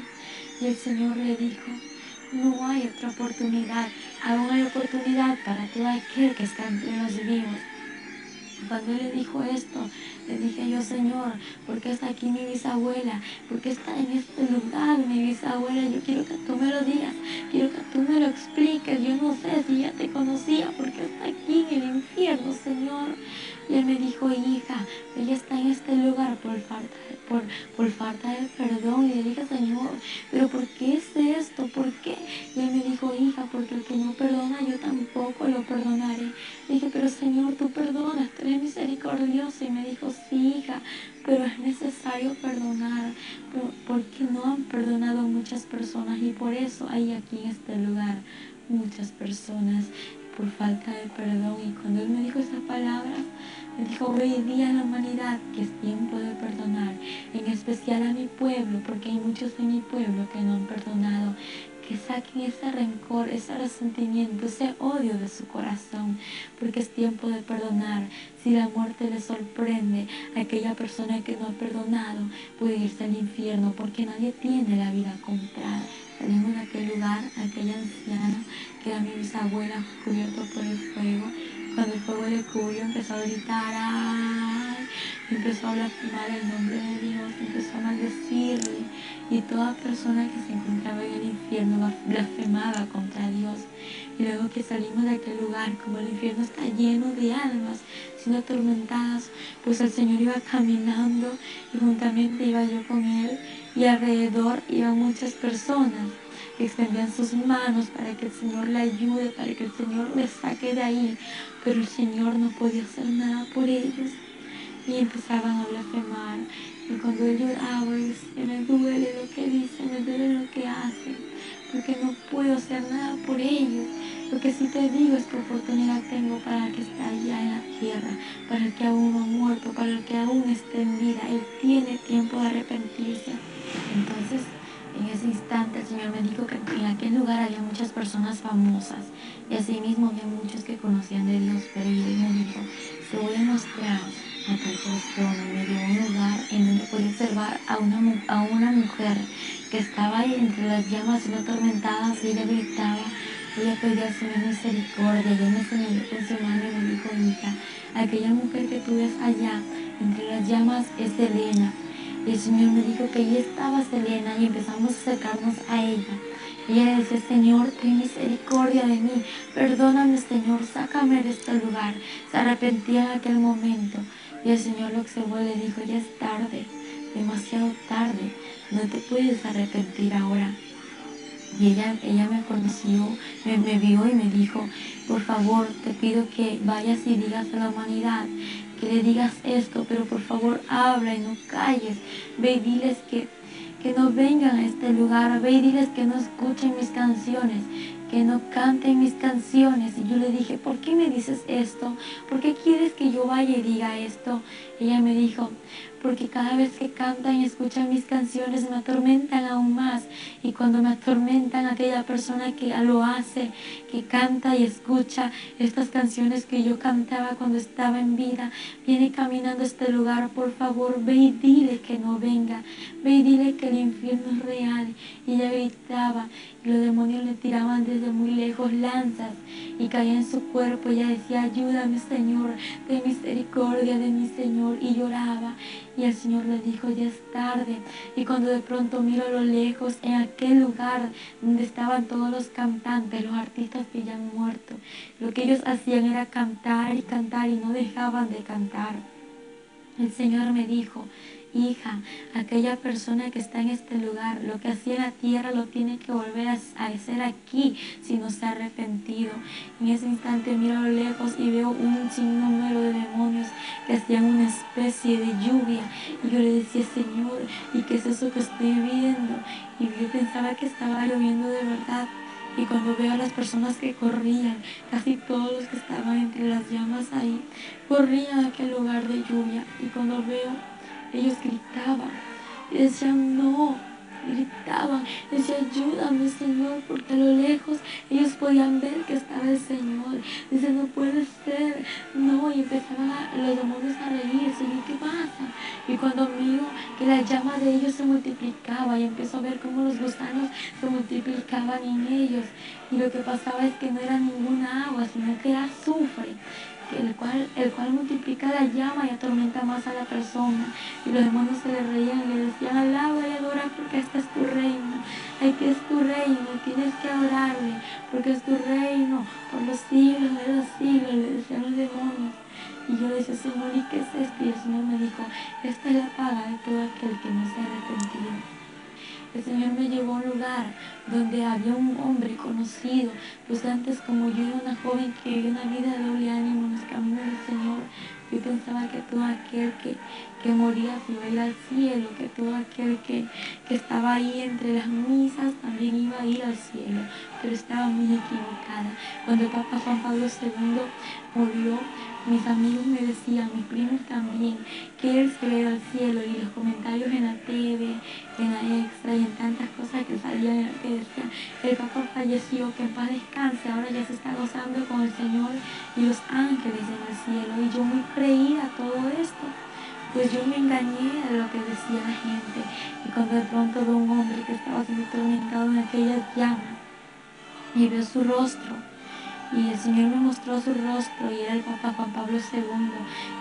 Y el Señor le dijo: no hay otra oportunidad, aún hay oportunidad para todo aquel que está entre los vivos. Cuando él le dijo esto, le dije yo: Señor, ¿por qué está aquí mi bisabuela? ¿Por qué está en este lugar mi bisabuela? Yo quiero que tú me lo digas, quiero que tú me lo expliques. Yo no sé si ya te conocía, ¿por qué está aquí en el infierno, Señor? Y él me dijo: hija, ella está en este lugar por falta de perdón. Y le dije: Señor, ¿pero por qué es esto? ¿Por qué? Y él me dijo: hija, porque el que no perdona, yo tampoco lo perdonaré. Le dije: pero Señor, tú perdonas, tú eres misericordioso. Y me dijo: sí, hija, pero es necesario perdonar, porque no han perdonado muchas personas, y por eso hay aquí en este lugar muchas personas por falta de perdón. Y cuando él me dijo esas palabras, me dijo: hoy día a la humanidad que es tiempo de perdonar, en especial a mi pueblo, porque hay muchos en mi pueblo que no han perdonado. Que saquen ese rencor, ese resentimiento, ese odio de su corazón, porque es tiempo de perdonar. Si la muerte le sorprende a aquella persona que no ha perdonado, puede irse al infierno, porque nadie tiene la vida comprada. Salimos de aquel lugar, aquella anciana que era mi bisabuela, cubierto por el fuego. Cuando el fuego le cubrió, empezó a gritar: ¡ay! Empezó a blasfemar el nombre de Dios, empezó a maldecirle, y toda persona que se encontraba en el infierno blasfemaba contra Dios. Y luego que salimos de aquel lugar, como el infierno está lleno de almas siendo atormentadas, pues el Señor iba caminando y juntamente iba yo con Él, y alrededor iban muchas personas que extendían sus manos para que el Señor le ayude, para que el Señor le saque de ahí, pero el Señor no podía hacer nada por ellos. Y empezaban a blasfemar. Y cuando él lloraba, él decía: me duele lo que dicen, me duele lo que hacen, porque no puedo hacer nada por ellos. Lo que sí te digo es que oportunidad tengo para el que está allá en la tierra, para el que aún no ha muerto, para el que aún está en vida. Él tiene tiempo de arrepentirse. Entonces, en ese instante el Señor me dijo que en aquel lugar había muchas personas famosas, y asimismo había muchos que conocían de Dios. Pero Él me dijo: te voy a mostrar a tal persona. Me dio un lugar en donde pude observar a una mujer que estaba ahí entre las llamas siendo atormentada, y ella gritaba, ella pedía al Señor misericordia. Y él me señaló con su mano y me dijo: hija, aquella mujer que tú ves allá entre las llamas es Selena. Y el Señor me dijo que allí estaba Selena, y empezamos a acercarnos a ella. Y ella decía: Señor, ten misericordia de mí, perdóname, Señor, sácame de este lugar. Se arrepentía en aquel momento. Y el Señor lo observó y le dijo: ya es tarde, demasiado tarde, no te puedes arrepentir ahora. Y ella me conoció, me vio y me dijo: por favor, te pido que vayas y digas a la humanidad, que le digas esto, pero por favor habla y no calles. Ve y diles que no vengan a este lugar, ve y diles que no escuchen mis canciones, que no canten mis canciones. Y yo le dije: ¿por qué me dices esto? ¿Por qué quieres que yo vaya y diga esto? Ella me dijo: porque cada vez que cantan y escuchan mis canciones me atormentan aún más. Y cuando me atormentan, aquella persona que lo hace, que canta y escucha estas canciones que yo cantaba cuando estaba en vida, viene caminando a este lugar. Por favor, ve y dile que no venga, ve y dile que el infierno es real. Y ella gritaba, y los demonios le tiraban desde muy lejos lanzas y caía en su cuerpo. Ella decía: ayúdame, Señor, ten misericordia de mi Señor. Y lloraba. Y el Señor le dijo: ya es tarde. Y cuando de pronto miro a lo lejos, en aquel lugar donde estaban todos los cantantes, los artistas que ya han muerto, lo que ellos hacían era cantar y cantar y no dejaban de cantar. El Señor me dijo: hija, aquella persona que está en este lugar, lo que hacía en la tierra lo tiene que volver a hacer aquí si no se ha arrepentido. En ese instante miro a lo lejos y veo un sinnúmero de demonios que hacían una especie de lluvia. Y yo le decía, Señor, ¿y qué es eso que estoy viendo? Y yo pensaba que estaba lloviendo de verdad. Y cuando veo a las personas que corrían, casi todos los que estaban entre las llamas ahí, corrían a aquel lugar de lluvia. Y cuando veo, ellos gritaban y decían, no, gritaban, decían, ayúdame, Señor, porque a lo lejos ellos podían ver que estaba el Señor. Dice, no puede ser, no, y empezaban los demonios a reírse, y ¿qué pasa? Y cuando miro que la llama de ellos se multiplicaba y empiezo a ver cómo los gusanos se multiplicaban en ellos, y lo que pasaba es que no era ninguna agua, sino que era azufre, el cual multiplica la llama y atormenta más a la persona. Y los demonios se le reían y le decían, alaba y adora porque este es tu reino. Aquí es tu reino, tienes que adorarle porque es tu reino por los siglos de los siglos, le decían los demonios. Y yo decía, Señor, ¿y qué es esto? Y el Señor me dijo, esta es la paga de todo aquel que no se ha arrepentido. El Señor me llevó a un lugar donde había un hombre conocido, pues antes como yo era una joven que vivía una vida de doble ánimo en los caminos del Señor, yo pensaba que todo aquel que moría se iba a ir al cielo, que todo aquel que estaba ahí entre las misas también iba a ir al cielo, pero estaba muy equivocada. Cuando el Papa Juan Pablo II murió, mis amigos me decían, mis primos también, que él se iba a ir al cielo, y los comentarios en la TV, en la Extra y en tantas cosas que salían que decían, el Papa falleció, que en paz descanse, ahora ya se está gozando con el Señor y los ángeles en el cielo. Y yo muy creía todo esto, pues yo me engañé de lo que decía la gente. Y cuando de pronto veo un hombre que estaba siendo atormentado en aquellas llamas y veo su rostro, y el Señor me mostró su rostro y era el Papa Juan Pablo II.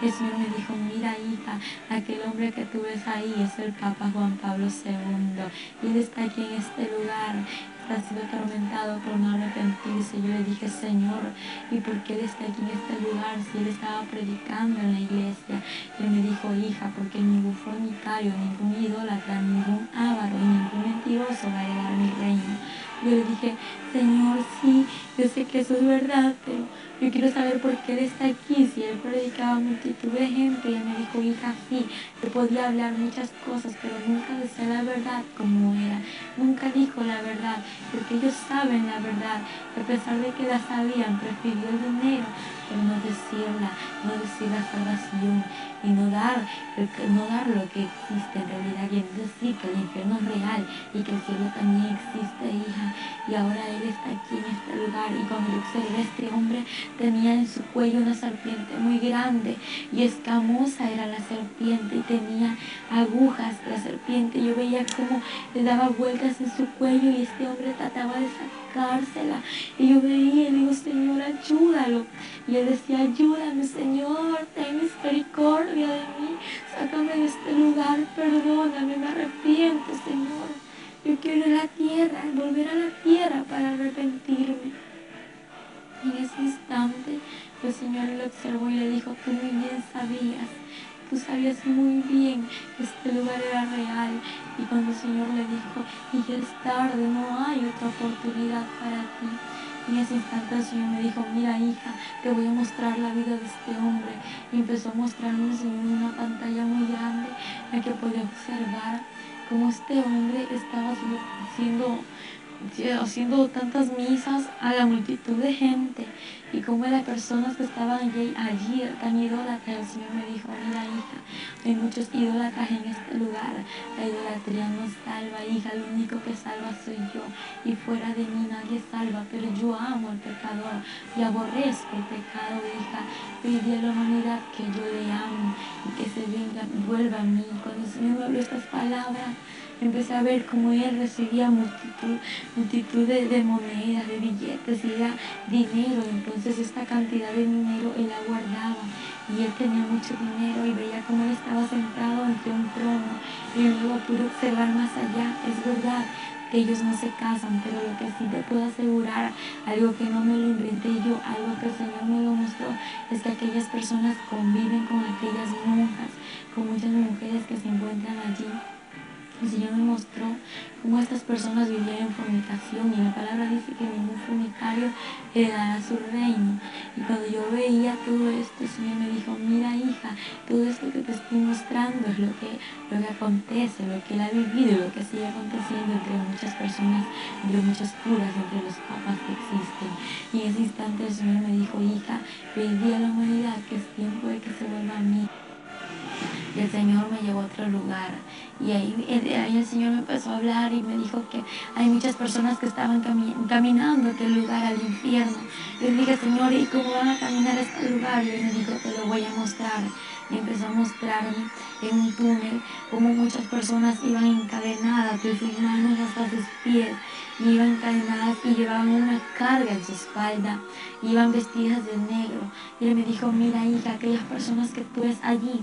El Señor me dijo, mira hija, aquel hombre que tú ves ahí es el Papa Juan Pablo II. Y él está aquí en este lugar, está siendo atormentado por no arrepentirse. Yo le dije, Señor, ¿y por qué él está aquí en este lugar si él estaba predicando en la iglesia? Y él me dijo, hija, porque ningún fornicario, ningún idólatra, ningún avaro y ningún mentiroso va a heredar mi reino. Yo le dije, Señor, sí, yo sé que eso es verdad, pero yo quiero saber por qué él está aquí. Si él predicaba a multitud de gente, y él me dijo, hija, sí, yo podía hablar muchas cosas, pero nunca decía la verdad como era. Nunca dijo la verdad, porque ellos saben la verdad. Y a pesar de que la sabían, prefirió el dinero, pero no decirla, no decir la salvación y no dar lo que existe en realidad, y decir que el infierno es real y que el cielo también existe, hija. Y ahora él está aquí en este lugar, y cuando yo observé a este hombre, tenía en su cuello una serpiente muy grande y escamosa era la serpiente, y tenía agujas la serpiente. Yo veía cómo le daba vueltas en su cuello y este hombre trataba de sacársela, y yo veía y digo, Señor, ayúdalo. Y él decía, ayúdame, Señor, ten misericordia de mí, sácame de este lugar, perdóname, me arrepiento, Señor. Yo quiero ir a la tierra, volver a la tierra para arrepentirme. Y en ese instante el Señor lo observó y le dijo, tú muy bien sabías muy bien que este lugar era real. Y cuando el Señor le dijo, y ya es tarde, no hay otra oportunidad para ti. En ese instante el Señor me dijo, mira hija, te voy a mostrar la vida de este hombre. Y empezó a mostrarme el Señor en una pantalla muy grande en la que podía observar cómo este hombre estaba haciendo tantas misas a la multitud de gente, y como las personas que estaban allí tan idólatras. El Señor me dijo, mira hija, hay muchos idólatras en este lugar, la idolatría no salva, hija, el único que salva soy yo, y fuera de mí nadie salva, pero yo amo al pecador y aborrezco el pecado, hija. Pedí a la humanidad que yo le amo y que se vuelva a mí. Cuando el Señor me habló estas palabras, empecé a ver cómo él recibía multitud de monedas, de billetes, y era dinero. Entonces esta cantidad de dinero él la guardaba, y él tenía mucho dinero, y veía cómo él estaba sentado ante un trono. Y luego pude observar más allá, es verdad, que ellos no se casan, pero lo que sí te puedo asegurar, algo que no me lo inventé yo, algo que el Señor me lo mostró, es que aquellas personas conviven con aquellas monjas, con muchas mujeres que se encuentran allí. El Señor me mostró cómo estas personas vivían en fornicación, y la palabra dice que ningún fornicario heredará su reino. Y cuando yo veía todo esto, el Señor me dijo: mira, hija, todo esto que te estoy mostrando es lo que acontece, lo que Él ha vivido, lo que sigue aconteciendo entre muchas personas, entre muchos curas, entre los papas que existen. Y en ese instante el Señor me dijo: hija, ve y di a la humanidad que es tiempo de que se vuelva a mí. Y el Señor me llevó a otro lugar, y ahí el Señor me empezó a hablar y me dijo que hay muchas personas que estaban caminando a aquel lugar, al infierno. Y le dije: Señor, ¿y cómo van a caminar a este lugar? Y Él me dijo: te lo voy a mostrar. Y empezó a mostrarme en un túnel cómo muchas personas iban encadenadas de sus manos hasta sus pies, iban encadenadas y llevaban una carga en su espalda, iban vestidas de negro. Y Él me dijo: mira, hija, aquellas personas que tú ves allí,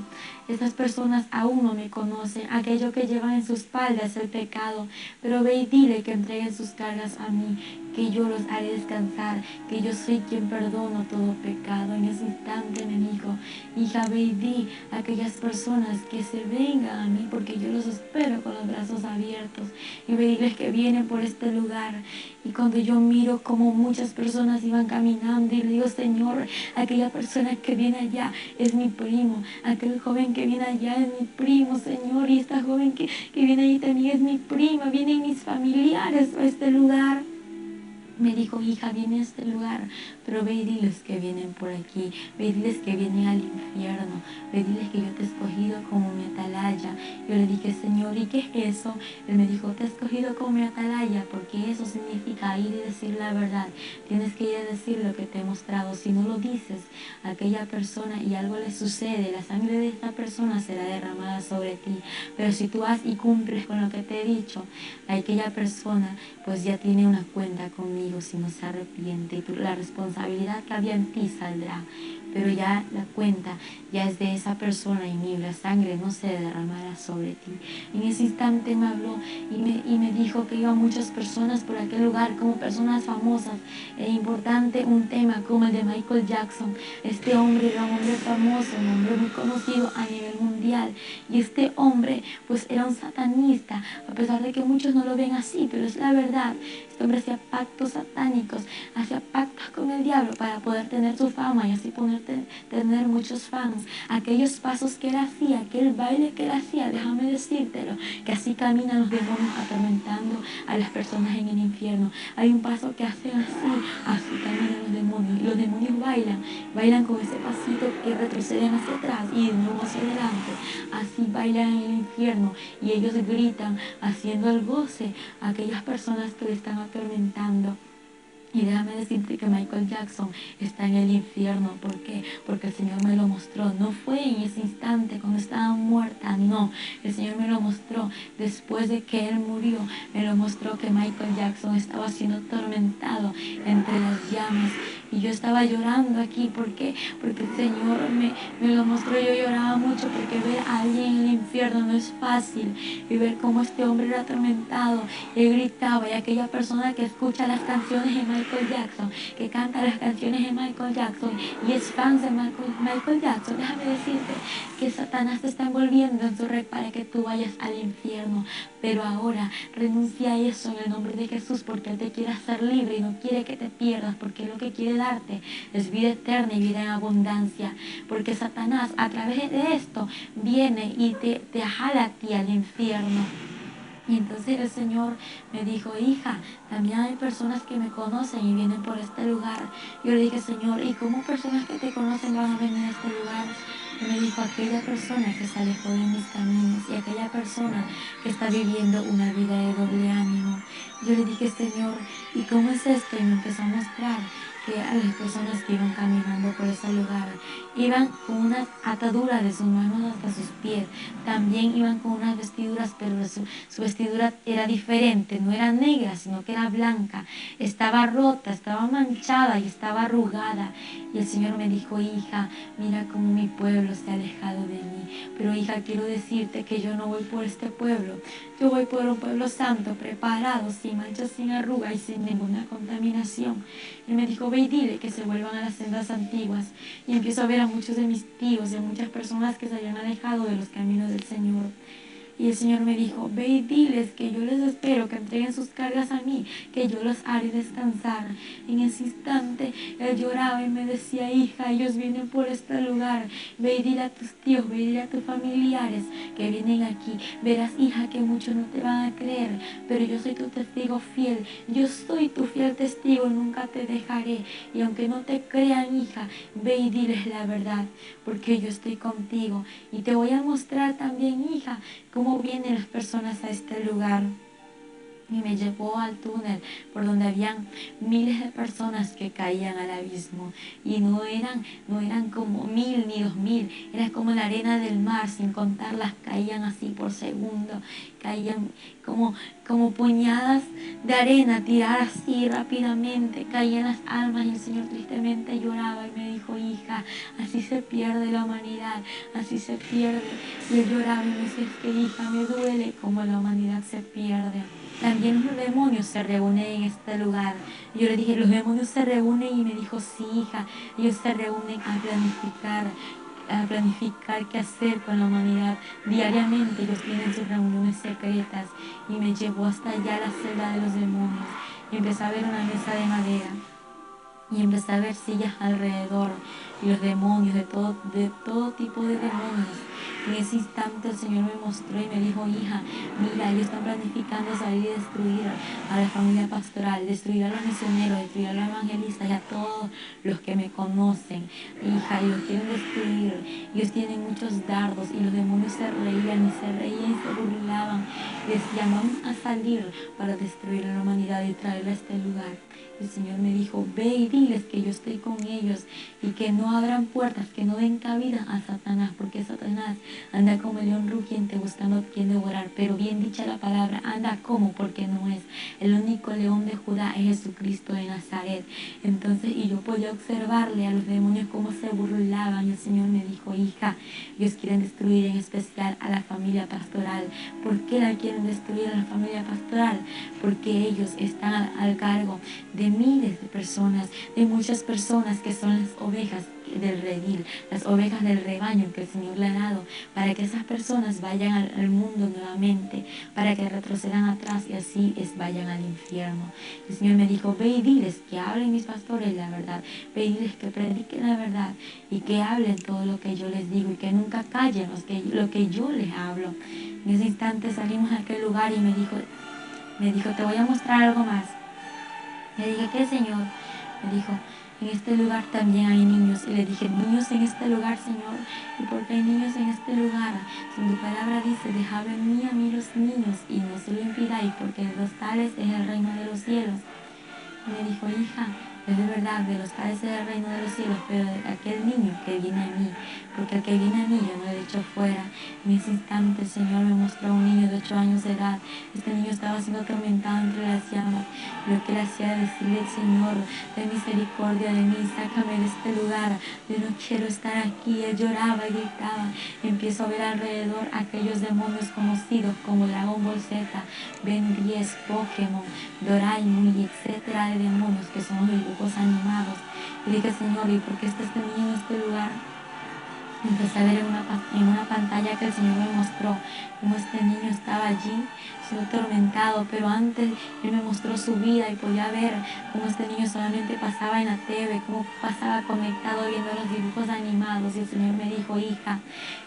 estas personas aún no me conocen. Aquello que llevan en su espalda es el pecado, pero ve y dile que entreguen sus cargas a mí, que yo los haré descansar, que yo soy quien perdono todo pecado. En ese instante me dijo: hija, ve y di a aquellas personas que se vengan a mí, porque yo los espero con los brazos abiertos. Y ve y diles que vienen por este lugar. Y cuando yo miro como muchas personas iban caminando, y le digo: Señor, aquella persona que viene allá es mi primo, aquel joven que viene allá es mi primo, Señor, y esta joven que viene allí también es mi prima, vienen mis familiares a este lugar. Me dijo: hija, viene a este lugar, pero ve y diles que vienen por aquí, ve y diles que vienen al infierno, ve y diles que yo te he escogido como mi atalaya. Yo le dije: Señor, ¿y qué es eso? Él me dijo: te he escogido como mi atalaya porque eso significa ir y decir la verdad. Tienes que ir a decir lo que te he mostrado. Si no lo dices a aquella persona y algo le sucede, la sangre de esta persona será derramada sobre ti. Pero si tú vas y cumples con lo que te he dicho, aquella persona pues ya tiene una cuenta conmigo si no se arrepiente, y la responsabilidad que había en ti saldrá, pero ya la cuenta ya es de esa persona, y la sangre no se derramará sobre ti. En ese instante me habló y me dijo que iban muchas personas por aquel lugar, como personas famosas e importante, un tema como el de Michael Jackson. Este hombre era un hombre famoso, un hombre muy conocido a nivel mundial, y este hombre pues era un satanista, a pesar de que muchos no lo ven así, pero es la verdad. Este hombre hacía pactos satánicos, hacía pactos con el diablo para poder tener su fama y así tener muchos fans. Aquellos pasos que él hacía, aquel baile que él hacía, déjame decírtelo, que así caminan los demonios atormentando a las personas en el infierno. Hay un paso que hacen así caminan los demonios, y los demonios bailan con ese pasito que retroceden hacia atrás y de nuevo hacia adelante. Así bailan en el infierno, y ellos gritan haciendo el goce a aquellas personas que le están atormentando. Y déjame decirte que Michael Jackson está en el infierno. ¿Por qué? Porque el Señor me lo mostró. No fue en ese instante cuando estaba muerta, no. El Señor me lo mostró después de que Él murió. Me lo mostró que Michael Jackson estaba siendo atormentado entre las llamas. Y yo estaba llorando aquí. ¿Por qué? Porque el Señor me lo mostró. Yo lloraba mucho porque ver a alguien en el infierno no es fácil. Y ver cómo este hombre era atormentado. Él gritaba, y aquella persona que escucha las canciones de Michael Jackson, que canta las canciones de Michael Jackson y es fan de Michael Jackson, déjame decirte que Satanás te está envolviendo en su red para que tú vayas al infierno. Pero ahora renuncia a eso en el nombre de Jesús, porque Él te quiere hacer libre y no quiere que te pierdas, porque lo que quiere darte es vida eterna y vida en abundancia. Porque Satanás a través de esto viene y te jala a ti al infierno. Y entonces el Señor me dijo: hija, también hay personas que me conocen y vienen por este lugar. Yo le dije: Señor, ¿y cómo personas que te conocen van a venir a este lugar? Y me dijo: aquella persona que se alejó de mis caminos, y aquella persona que está viviendo una vida de doble ánimo. Yo le dije: Señor, ¿y cómo es esto? Y me empezó a mostrar que a las personas que iban caminando por ese lugar iban con unas ataduras de sus manos hasta sus pies. También iban con unas vestiduras, pero su vestidura era diferente, no era negra, sino que era blanca. Estaba rota, estaba manchada y estaba arrugada. Y el Señor me dijo: hija, mira cómo mi pueblo se ha alejado de mí. Pero hija, quiero decirte que yo no voy por este pueblo. Yo voy por un pueblo santo, preparado, sin manchas, sin arruga y sin ninguna contaminación. Él me dijo: ve y dile que se vuelvan a las sendas antiguas. Y empiezo a ver a muchos de mis tíos y a muchas personas que se habían alejado de los caminos del Señor. Y el Señor me dijo: ve y diles que yo les espero, que entreguen sus cargas a mí, que yo los haré descansar. En ese instante él lloraba y me decía: hija, ellos vienen por este lugar. Ve y dile a tus tíos, ve y dile a tus familiares que vienen aquí. Verás, hija, que muchos no te van a creer, pero yo soy tu testigo fiel. Yo soy tu fiel testigo, nunca te dejaré. Y aunque no te crean, hija, ve y diles la verdad, porque yo estoy contigo. Y te voy a mostrar también, hija, cómo vienen las personas a este lugar. Y me llevó al túnel por donde habían miles de personas que caían al abismo. Y no eran como 1000 ni 2000, era como la arena del mar, sin contarlas, caían así por segundo, caían como puñadas de arena, tirar así rápidamente, caían las almas. Y el Señor tristemente lloraba y me dijo: hija, así se pierde la humanidad, así se pierde. Y él lloraba y me decía: es que, hija, me duele como la humanidad se pierde. También los demonios se reúnen en este lugar. Yo le dije: los demonios se reúnen. Y me dijo: sí, hija, ellos se reúnen a planificar qué hacer con la humanidad. Diariamente ellos tienen sus reuniones secretas. Y me llevó hasta allá la celda de los demonios. Y empecé a ver una mesa de madera. Y empecé a ver sillas alrededor. Y los demonios, de todo tipo de demonios. En ese instante el Señor me mostró y me dijo: hija, mira, ellos están planificando salir y destruir a la familia pastoral, destruir a los misioneros, destruir a los evangelistas y a todos los que me conocen. Hija, ellos quieren destruir. Ellos tienen muchos dardos. Y los demonios se reían y se burlaban. Y decían: vamos a salir para destruir a la humanidad y traerla a este lugar. El Señor me dijo: ve y diles que yo estoy con ellos y que no abran puertas, que no den cabida a Satanás, porque Satanás anda como el león rugiente buscando a quien devorar. Pero bien dicha la palabra, anda como, porque no es. El único león de Judá es Jesucristo de Nazaret. Entonces, y yo podía observarle a los demonios cómo se burlaban. Y el Señor me dijo: hija, ellos quieren destruir en especial a la familia pastoral. ¿Por qué la quieren destruir a la familia pastoral? Porque ellos están al cargo de miles de personas, de muchas personas que son las ovejas del redil, las ovejas del rebaño que el Señor le ha dado, para que esas personas vayan al mundo nuevamente, para que retrocedan atrás y así vayan al infierno. El Señor me dijo: ve y diles que hablen mis pastores la verdad, ve y diles que prediquen la verdad y que hablen todo lo que yo les digo y que nunca callen lo que yo les hablo. En ese instante salimos a aquel lugar y me dijo: te voy a mostrar algo más. Le dije: ¿qué, Señor? Me dijo: en este lugar también hay niños. Y le dije: niños en este lugar, Señor. ¿Y por qué hay niños en este lugar? Si tu palabra dice: dejad en mí a mí los niños y no se lo impidáis, porque de los tales es el reino de los cielos. Y me dijo: hija, es de verdad, de los tales es el reino de los cielos, pero de aquel niño que viene a mí, porque el que viene a mí yo no lo he hecho fuera. En ese instante el Señor me mostró a un niño de 8 años de edad. Este niño estaba siendo atormentado entre las llamas. Lo que él hacía era decirle: Señor, ten misericordia de mí, sácame de este lugar, yo no quiero estar aquí. Él lloraba y gritaba. Empiezo a ver alrededor aquellos demonios conocidos como Dragon Ball Z, Ben 10, Pokémon, Doraemon y etcétera de demonios que son los dibujos animados. Y dije: Señor, ¿y por qué está este niño en este lugar? Empecé a ver en una pantalla que el Señor me mostró cómo este niño estaba allí siendo atormentado, pero antes Él me mostró su vida y podía ver cómo este niño solamente pasaba en la TV, cómo pasaba conectado viendo los dibujos animados. Y el Señor me dijo: hija,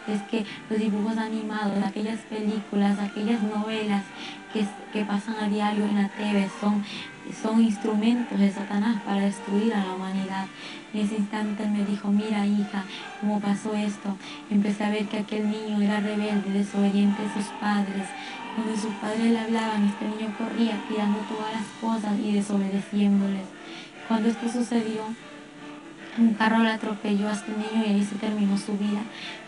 es que los dibujos animados, aquellas películas, aquellas novelas que pasan a diario en la TV son instrumentos de Satanás para destruir a la humanidad. En ese instante Él me dijo: mira, hija, cómo pasó esto. Empecé a ver que aquel niño era rebelde, desobediente a sus padres. Cuando sus padres le hablaban, este niño corría tirando todas las cosas y desobedeciéndoles. Cuando esto sucedió, un carro le atropelló a este niño y ahí se terminó su vida.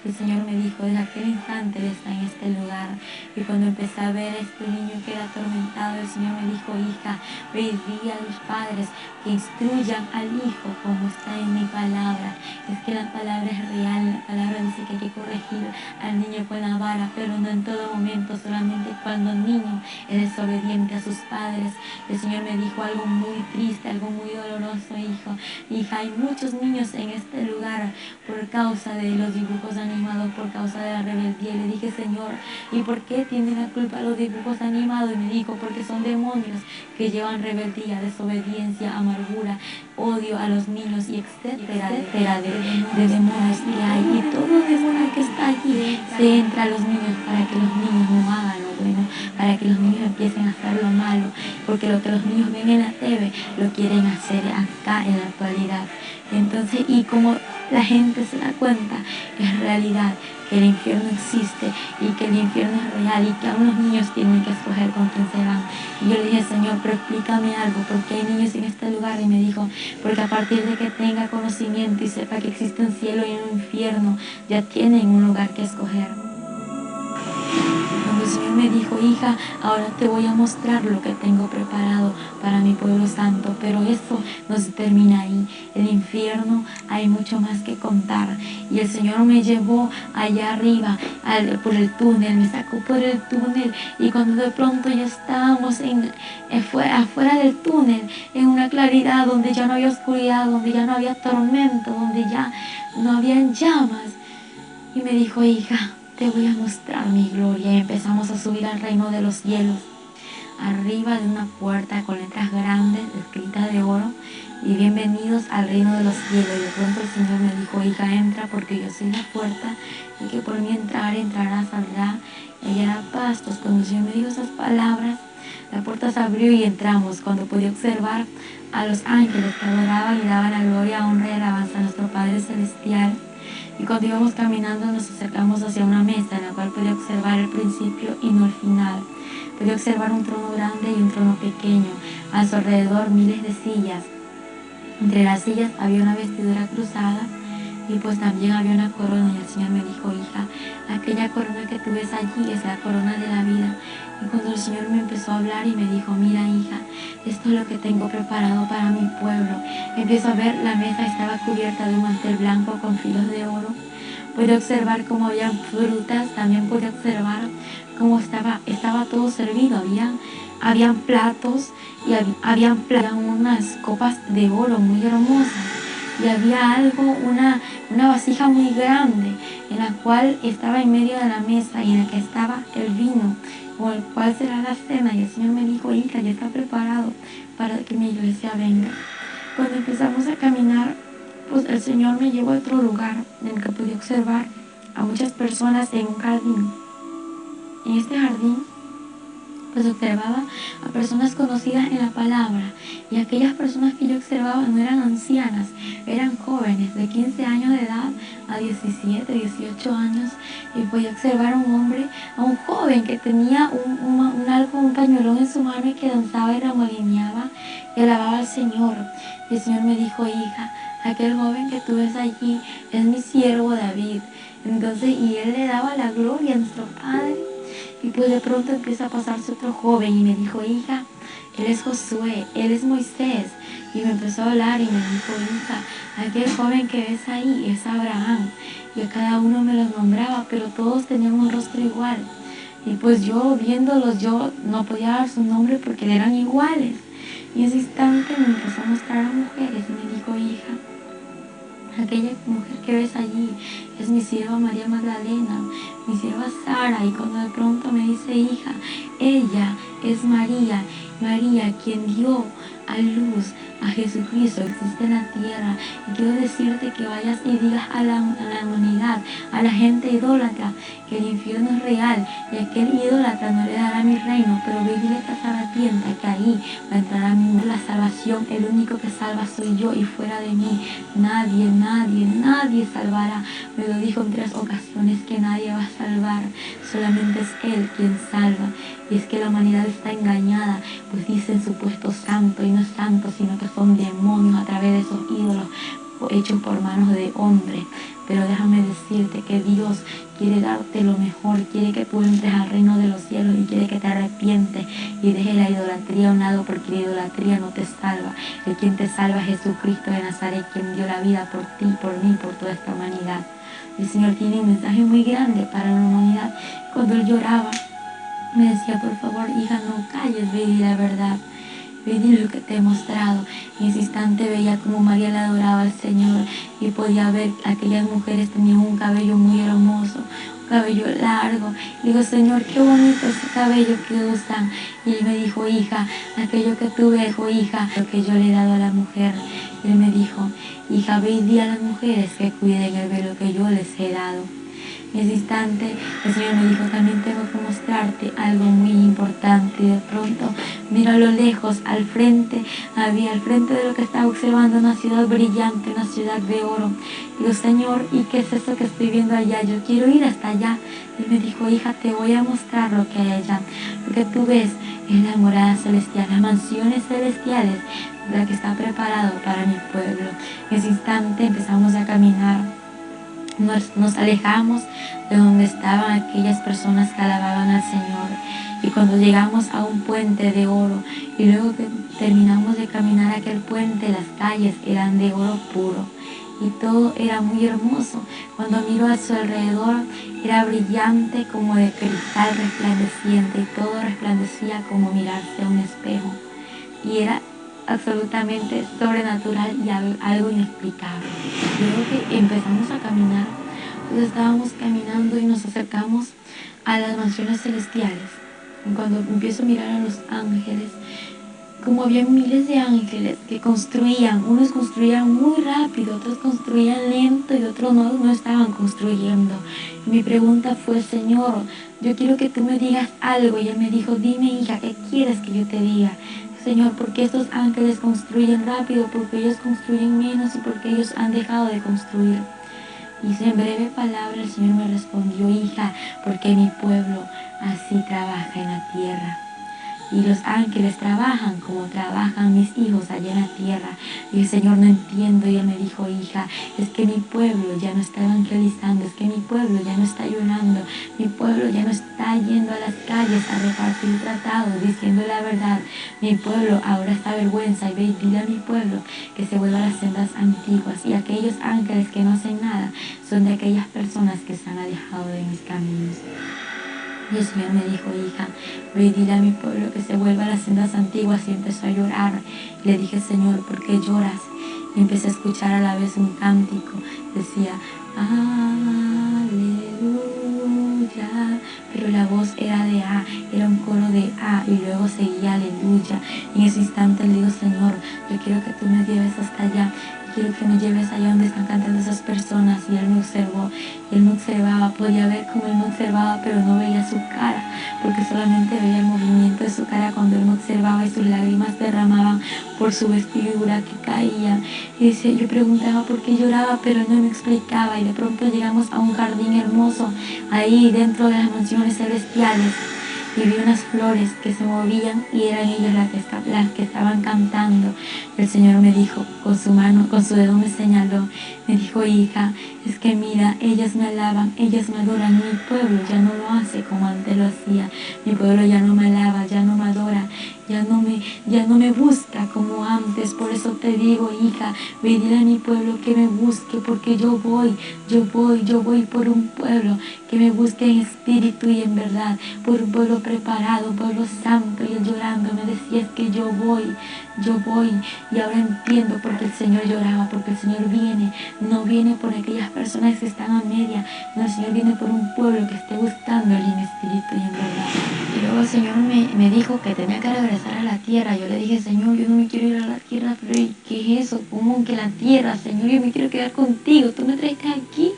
El Señor me dijo, desde aquel instante Él está en este lugar. Y cuando empecé a ver a este niño que era atormentado, el Señor me dijo, hija, ve y di a los padres que instruyan al hijo como está en mi palabra. Es que la palabra es real, la palabra dice que hay que corregir al niño con la vara, pero no en todo momento, solamente cuando el niño es desobediente a sus padres. El Señor me dijo algo muy triste, algo muy doloroso, hija, hay muchos niños en este lugar por causa de los dibujos animados, por causa de la rebeldía. Y le dije, Señor, ¿y por qué tienen la culpa los dibujos animados? Y me dijo, porque son demonios que llevan rebeldía, desobediencia, amargura, odio a los niños y etcétera, de demonios que hay. Y todo demonio que está allí se entra a los niños para que los niños no hagan lo bueno, para que los niños empiecen a hacer lo malo, porque lo que los niños ven en la TV lo quieren hacer acá en la actualidad. Entonces, y como la gente se da cuenta, es realidad que el infierno existe y que el infierno es real y que aún los niños tienen que escoger con quién se van. Y yo le dije, Señor, pero explícame algo, porque hay niños en este lugar. Y me dijo, porque a partir de que tenga conocimiento y sepa que existe un cielo y un infierno, ya tienen un lugar que escoger. Cuando el Señor me dijo, hija, ahora te voy a mostrar lo que tengo preparado para mi pueblo santo, pero eso no se termina ahí. El infierno hay mucho más que contar. Y el Señor me llevó allá arriba por el túnel, me sacó por el túnel, y cuando de pronto ya estábamos afuera del túnel, en una claridad donde ya no había oscuridad, donde ya no había tormento, donde ya no habían llamas, y me dijo, hija, te voy a mostrar mi gloria. Y empezamos a subir al reino de los cielos, arriba de una puerta con letras grandes escritas de oro, y bienvenidos al reino de los cielos. Y de pronto el Señor me dijo, hija, entra, porque yo soy la puerta, y que por mí entrará, saldrá, y hallará pastos. Cuando el Señor me dijo esas palabras, la puerta se abrió y entramos. Cuando pude observar a los ángeles que adoraban y daban la gloria, honra y alabanza a nuestro Padre Celestial. Y cuando íbamos caminando nos acercamos hacia una mesa en la cual pude observar el principio y no el final. Pude observar un trono grande y un trono pequeño, a su alrededor miles de sillas. Entre las sillas había una vestidura cruzada y pues también había una corona. Y el Señor me dijo, hija, aquella corona que tú ves allí es la corona de la vida. Y cuando el Señor me empezó a hablar y me dijo, mira, hija, esto es lo que tengo preparado para mi pueblo. Empiezo a ver, la mesa estaba cubierta de un mantel blanco con filos de oro. Pude observar cómo había frutas, también pude observar cómo estaba todo servido. Habían platos y habían unas copas de oro muy hermosas. Y había una vasija muy grande en la cual estaba en medio de la mesa y en la que estaba el vino, con el cual será la cena. Y el Señor me dijo, hija, ya está preparado para que mi iglesia venga. Cuando empezamos a caminar, pues el Señor me llevó a otro lugar en el que pude observar a muchas personas en un jardín. En este jardín, pues observaba a personas conocidas en la palabra, y aquellas personas que yo observaba no eran ancianas, eran jóvenes de 15 años de edad a 17, 18 años, y podía observar a un joven que tenía un pañuelón en su mano y que danzaba y remolineaba y alababa al Señor. Y el Señor me dijo, hija, aquel joven que tú ves allí es mi siervo David. Entonces, y él le daba la gloria a nuestro Padre. Y pues de pronto empieza a pasarse otro joven y me dijo, hija, él es Josué, él es Moisés. Y me empezó a hablar y me dijo, hija, aquel joven que ves ahí es Abraham. Y a cada uno me los nombraba, pero todos tenían un rostro igual. Y pues yo viéndolos, yo no podía dar su nombre porque eran iguales. Y en ese instante me empezó a mostrar a mujeres y me dijo, hija, aquella mujer que ves allí es mi sierva María Magdalena, mi sierva Sara. Y cuando de pronto me dice, hija, ella es María, quien dio a luz a Jesucristo, existe en la tierra. Y quiero decirte que vayas y digas a la humanidad, a la gente idólatra, que el infierno es real y aquel idólatra no le dará mi reino, pero ve y dile a esta saratienta que ahí va a entrar a mí la salvación. El único que salva soy yo, y fuera de mí nadie salvará. Me lo dijo en 3 ocasiones que nadie va a salvar, solamente es Él quien salva. Y es que la humanidad está engañada, pues dicen supuesto santo y no es santo, sino que son demonios a través de esos ídolos hechos por manos de hombres. Pero déjame decirte que Dios quiere darte lo mejor, quiere que tú entres al reino de los cielos y quiere que te arrepientes y dejes la idolatría a un lado, porque la idolatría no te salva. El quien te salva es Jesucristo de Nazaret, quien dio la vida por ti, por mí, por toda esta humanidad. El Señor tiene un mensaje muy grande para la humanidad. Cuando Él lloraba, me decía, por favor, hija, no calles, ve y di la verdad. Ve y di lo que te he mostrado. En ese instante veía como María le adoraba al Señor y podía ver que aquellas mujeres tenían un cabello muy hermoso, un cabello largo. Y digo, Señor, qué bonito ese cabello que usan. Y Él me dijo, hija, aquello que tú ves, hija, lo que yo le he dado a la mujer. Y Él me dijo, hija, ve y di a las mujeres que cuiden el velo que yo les he dado. En ese instante el Señor me dijo, también tengo que mostrarte algo muy importante. Y de pronto miro a lo lejos, al frente de lo que estaba observando, una ciudad brillante, una ciudad de oro. Y digo, Señor, ¿y qué es eso que estoy viendo allá? Yo quiero ir hasta allá. Y me dijo, hija, te voy a mostrar lo que hay allá. Lo que tú ves es la morada celestial, las mansiones celestiales, la que está preparado para mi pueblo. En ese instante empezamos a caminar. Nos alejamos de donde estaban aquellas personas que alababan al Señor. Y cuando llegamos a un puente de oro, y luego que terminamos de caminar aquel puente, las calles eran de oro puro. Y todo era muy hermoso. Cuando miro a su alrededor, era brillante como de cristal resplandeciente. Y todo resplandecía como mirarse a un espejo. Y era absolutamente sobrenatural y algo inexplicable. Luego que empezamos a caminar, pues estábamos caminando y nos acercamos a las mansiones celestiales. Y cuando empiezo a mirar a los ángeles, como había miles de ángeles que construían, unos construían muy rápido, otros construían lento y otros no estaban construyendo. Y mi pregunta fue, Señor, yo quiero que tú me digas algo. Y Él me dijo, dime, hija, ¿qué quieres que yo te diga? Señor, ¿por qué estos ángeles construyen rápido? Porque ellos construyen menos y porque ellos han dejado de construir. Y en breve palabra el Señor me respondió, hija, porque mi pueblo así trabaja en la tierra. Y los ángeles trabajan como trabajan mis hijos allá en la tierra. Y el Señor, no entiendo. Y Él me dijo, hija, es que mi pueblo ya no está evangelizando, es que mi pueblo ya no está llorando, mi pueblo ya no está yendo a las calles a repartir tratados, diciendo la verdad. Mi pueblo ahora está avergüenza y ve y dile a mi pueblo que se vuelva a las sendas antiguas. Y aquellos ángeles que no hacen nada son de aquellas personas que se han alejado de mis caminos. Y el Señor me dijo, hija, ve y dile a mi pueblo que se vuelva a las sendas antiguas. Y empezó a llorar. Y le dije, Señor, ¿por qué lloras? Y empecé a escuchar a la vez un cántico. Decía, aleluya. Pero la voz era de A, era un coro de A. Y luego seguía aleluya. Y en ese instante le digo, Señor, yo quiero que tú me lleves hasta allá. Quiero que me lleves allá donde están cantando esas personas. Y Él me observó, y Él me observaba, podía ver cómo Él me observaba, pero no veía su cara, porque solamente veía el movimiento de su cara cuando Él me observaba, y sus lágrimas derramaban por su vestidura que caía. Y dice, yo preguntaba por qué lloraba, pero Él no me explicaba. Y de pronto llegamos a un jardín hermoso, ahí dentro de las mansiones celestiales. Y vi unas flores que se movían y eran ellas las que estaban cantando. El Señor me dijo, con su mano, con su dedo me señaló, me dijo, hija, es que mira, ellas me alaban, ellas me adoran. Mi pueblo ya no lo hace como antes lo hacía. Mi pueblo ya no me alaba, ya no me adora, ya no me busca como antes. Por eso te digo, hija, ve y dile a mi pueblo que me busque, porque yo voy por un pueblo que me busque en espíritu y en verdad, por un pueblo preparado, un pueblo santo. Y Él llorando me decía, es que yo voy. Y ahora entiendo por qué el Señor lloraba, porque el Señor no viene por aquellas personas que están a media, no, el Señor viene por un pueblo que esté buscándole en espíritu y en verdad. Y luego el Señor me dijo que tenía que regresar a la tierra. Yo le dije, Señor, yo no me quiero ir a la tierra, pero ¿qué es eso? ¿Cómo que la tierra? Señor, yo me quiero quedar contigo, tú me traiste aquí.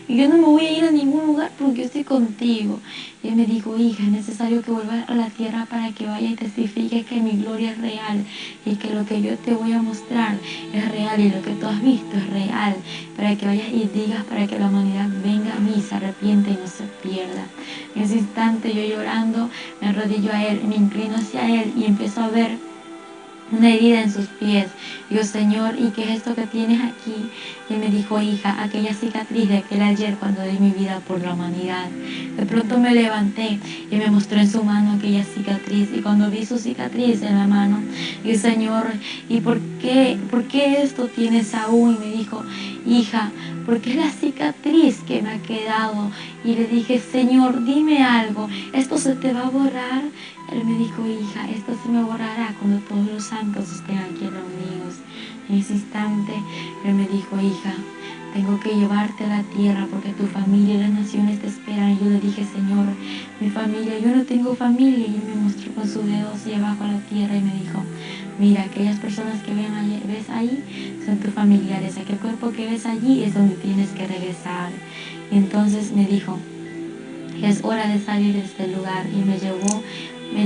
Y yo no me voy a ir a ningún lugar porque yo estoy contigo. Y Él me dijo, hija, es necesario que vuelvas a la tierra para que vayas y testifiques que mi gloria es real y que lo que yo te voy a mostrar es real y lo que tú has visto es real. Para que vayas y digas, para que la humanidad venga a mí, se arrepienta y no se pierda. En ese instante yo llorando, me arrodillo a Él, me inclino hacia Él y empiezo a ver una herida en sus pies. Yo, Señor, ¿y qué es esto que tienes aquí? Y me dijo, hija, aquella cicatriz de aquel ayer cuando di mi vida por la humanidad. De pronto me levanté y me mostró en su mano aquella cicatriz. Y cuando vi su cicatriz en la mano, y Señor, ¿y por qué esto tienes aún? Y me dijo, hija, porque es la cicatriz que me ha quedado. Y le dije, Señor, dime algo, ¿esto se te va a borrar? Él me dijo, hija, esto se me borrará cuando todos los santos estén aquí reunidos. En ese instante, Él me dijo, hija, tengo que llevarte a la tierra porque tu familia y las naciones te esperan. Y yo le dije, Señor, mi familia, yo no tengo familia. Y Él me mostró con su dedo hacia abajo a la tierra y me dijo, mira, aquellas personas que ves ahí son tus familiares. Aquel cuerpo que ves allí es donde tienes que regresar. Y entonces me dijo, es hora de salir de este lugar. Y me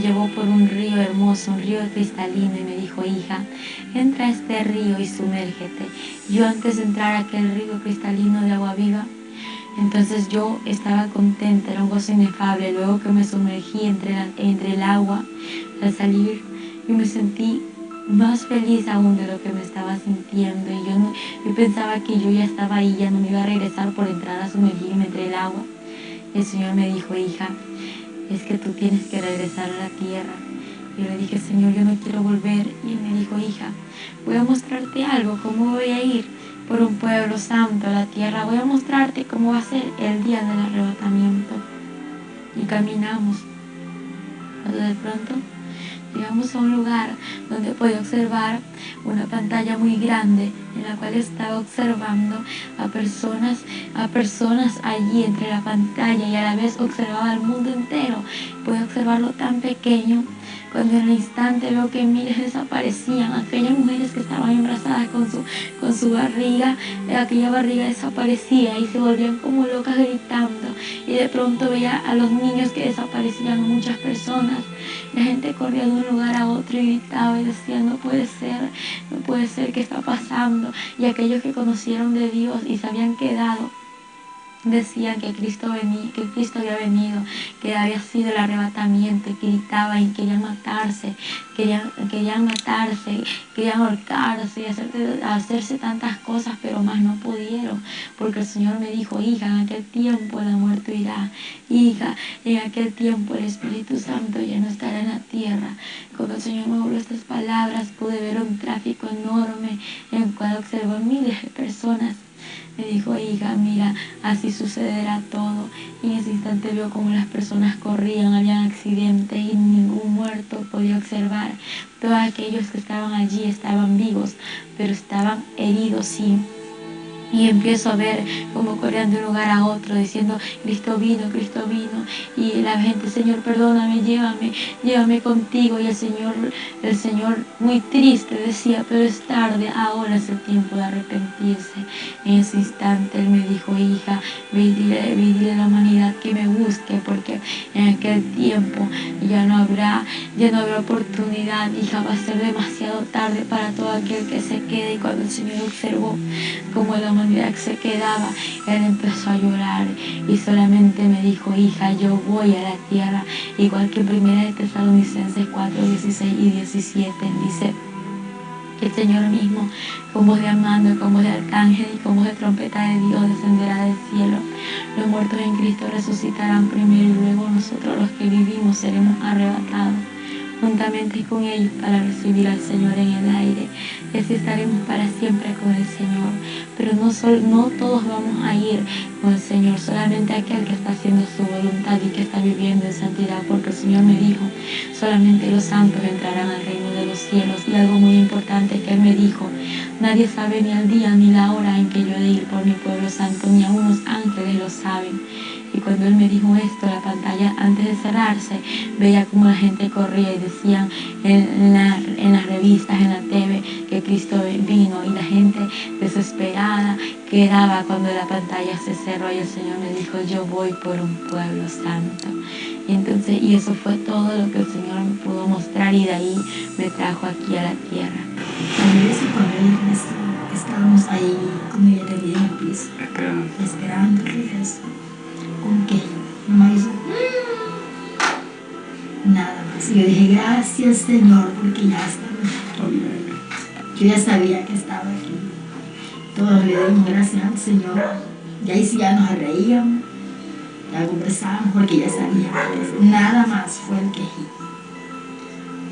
llevó por un río hermoso, un río cristalino, y me dijo, hija, entra a este río y sumérgete. Yo antes de entrar a aquel río cristalino de agua viva, entonces yo estaba contenta, era un gozo inefable. Luego que me sumergí entre el agua, al salir, yo me sentí más feliz aún de lo que me estaba sintiendo. Y yo pensaba que yo ya estaba ahí, ya no me iba a regresar por entrar a sumergirme entre el agua. Y el Señor me dijo, hija, es que tú tienes que regresar a la tierra. Yo le dije, Señor, yo no quiero volver. Y Él me dijo, hija, voy a mostrarte algo, cómo voy a ir por un pueblo santo a la tierra. Voy a mostrarte cómo va a ser el día del arrebatamiento. Y caminamos. Cuando de pronto llegamos a un lugar donde podía observar una pantalla muy grande en la cual estaba observando a personas allí entre la pantalla, y a la vez observaba al mundo entero. Podía observarlo tan pequeño, cuando en el instante veo que miles desaparecían. Aquellas mujeres que estaban embarazadas con su barriga, aquella barriga desaparecía y se volvían como locas gritando. Y de pronto veía a los niños que desaparecían, muchas personas. La gente corría de un lugar a otro y gritaba y decía, no puede ser, ¿qué está pasando? Y aquellos que conocieron de Dios y se habían quedado, decían que Cristo había venido, que había sido el arrebatamiento, y gritaban y querían matarse, querían ahorcarse y hacerse tantas cosas, pero más no pudieron, porque el Señor me dijo, hija, en aquel tiempo la muerte irá, hija, en aquel tiempo el Espíritu Santo ya no estará en la tierra. Cuando el Señor me habló estas palabras, pude ver un tráfico enorme en el cual observó miles de personas. Me dijo, hija, mira, así sucederá todo. Y en ese instante veo como las personas corrían, habían accidentes y ningún muerto podía observar. Todos aquellos que estaban allí estaban vivos, pero estaban heridos, sí. Y empiezo a ver como corrían de un lugar a otro diciendo, Cristo vino. Y la gente, Señor, perdóname, llévame contigo. Y el Señor muy triste decía, pero es tarde, ahora es el tiempo de arrepentirse. En ese instante Él me dijo, hija, ve y dile a la humanidad que me busque, porque en aquel tiempo ya no habrá oportunidad, hija, va a ser demasiado tarde para todo aquel que se quede. Y cuando el Señor observó como la humanidad se quedaba, Él empezó a llorar y solamente me dijo, hija, yo voy a la tierra, igual que en 1 Tesalonicenses 4, 16 y 17 dice que el Señor mismo, con voz de mando, con voz de arcángel y con voz de trompeta de Dios, descenderá del cielo. Los muertos en Cristo resucitarán primero, y luego nosotros los que vivimos seremos arrebatados juntamente con ellos para recibir al Señor en el aire. Y así estaremos para siempre con el Señor. Pero no todos vamos a ir con el Señor, solamente aquel que está haciendo su voluntad y que está viviendo en santidad, porque el Señor me dijo, solamente los santos entrarán al reino de los cielos. Y algo muy importante que Él me dijo, nadie sabe ni el día ni la hora en que yo he de ir por mi pueblo santo, ni aun los ángeles lo saben. Y cuando Él me dijo esto, la pantalla antes de cerrarse, veía como la gente corría y decían en las revistas, en la TV, que Cristo vino, y la gente desesperada quedaba cuando la pantalla se cerró y el Señor me dijo, yo voy por un pueblo santo. Y eso fue todo lo que el Señor me pudo mostrar, y de ahí me trajo aquí a la tierra. También eso cuando estábamos ahí, como yo te dije, pues, esperando que eso. ¿Con qué? Nomás hizo nada más. Y yo dije, gracias Señor, porque ya está. Yo ya sabía que estaba aquí. Todos le dimos gracias al Señor. Y ahí sí ya nos reíamos, ya conversábamos porque ya sabíamos. Nada más fue el quejido.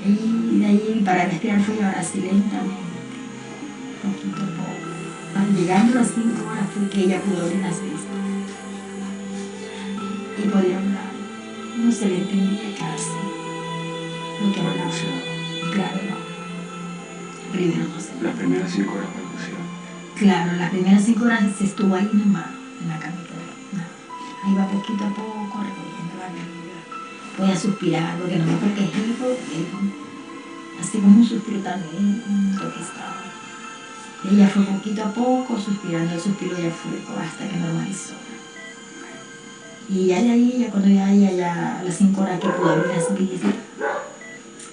Y de ahí para respirar fue ahora sí lentamente, poquito a poco. Llegando a las 5 horas fue que ella pudo abrir las vistas. Y podía hablar. No se le entendía casi lo que hablaba. Claro, no. Primero no se. Las primeras 5 horas balbuceaba. Claro, las primeras 5 horas se estuvo ahí nomás, en la camita. Ahí va poquito a poco recogiendo la vida. Podía suspirar, porque no me fue quejido, así como un suspiro también, lo que estaba. Ella fue poquito a poco suspirando, el suspiro ya fue hasta que normalizó. Y ya de ahí, ya cuando ya a las 5 horas que pudo abrir las vistas,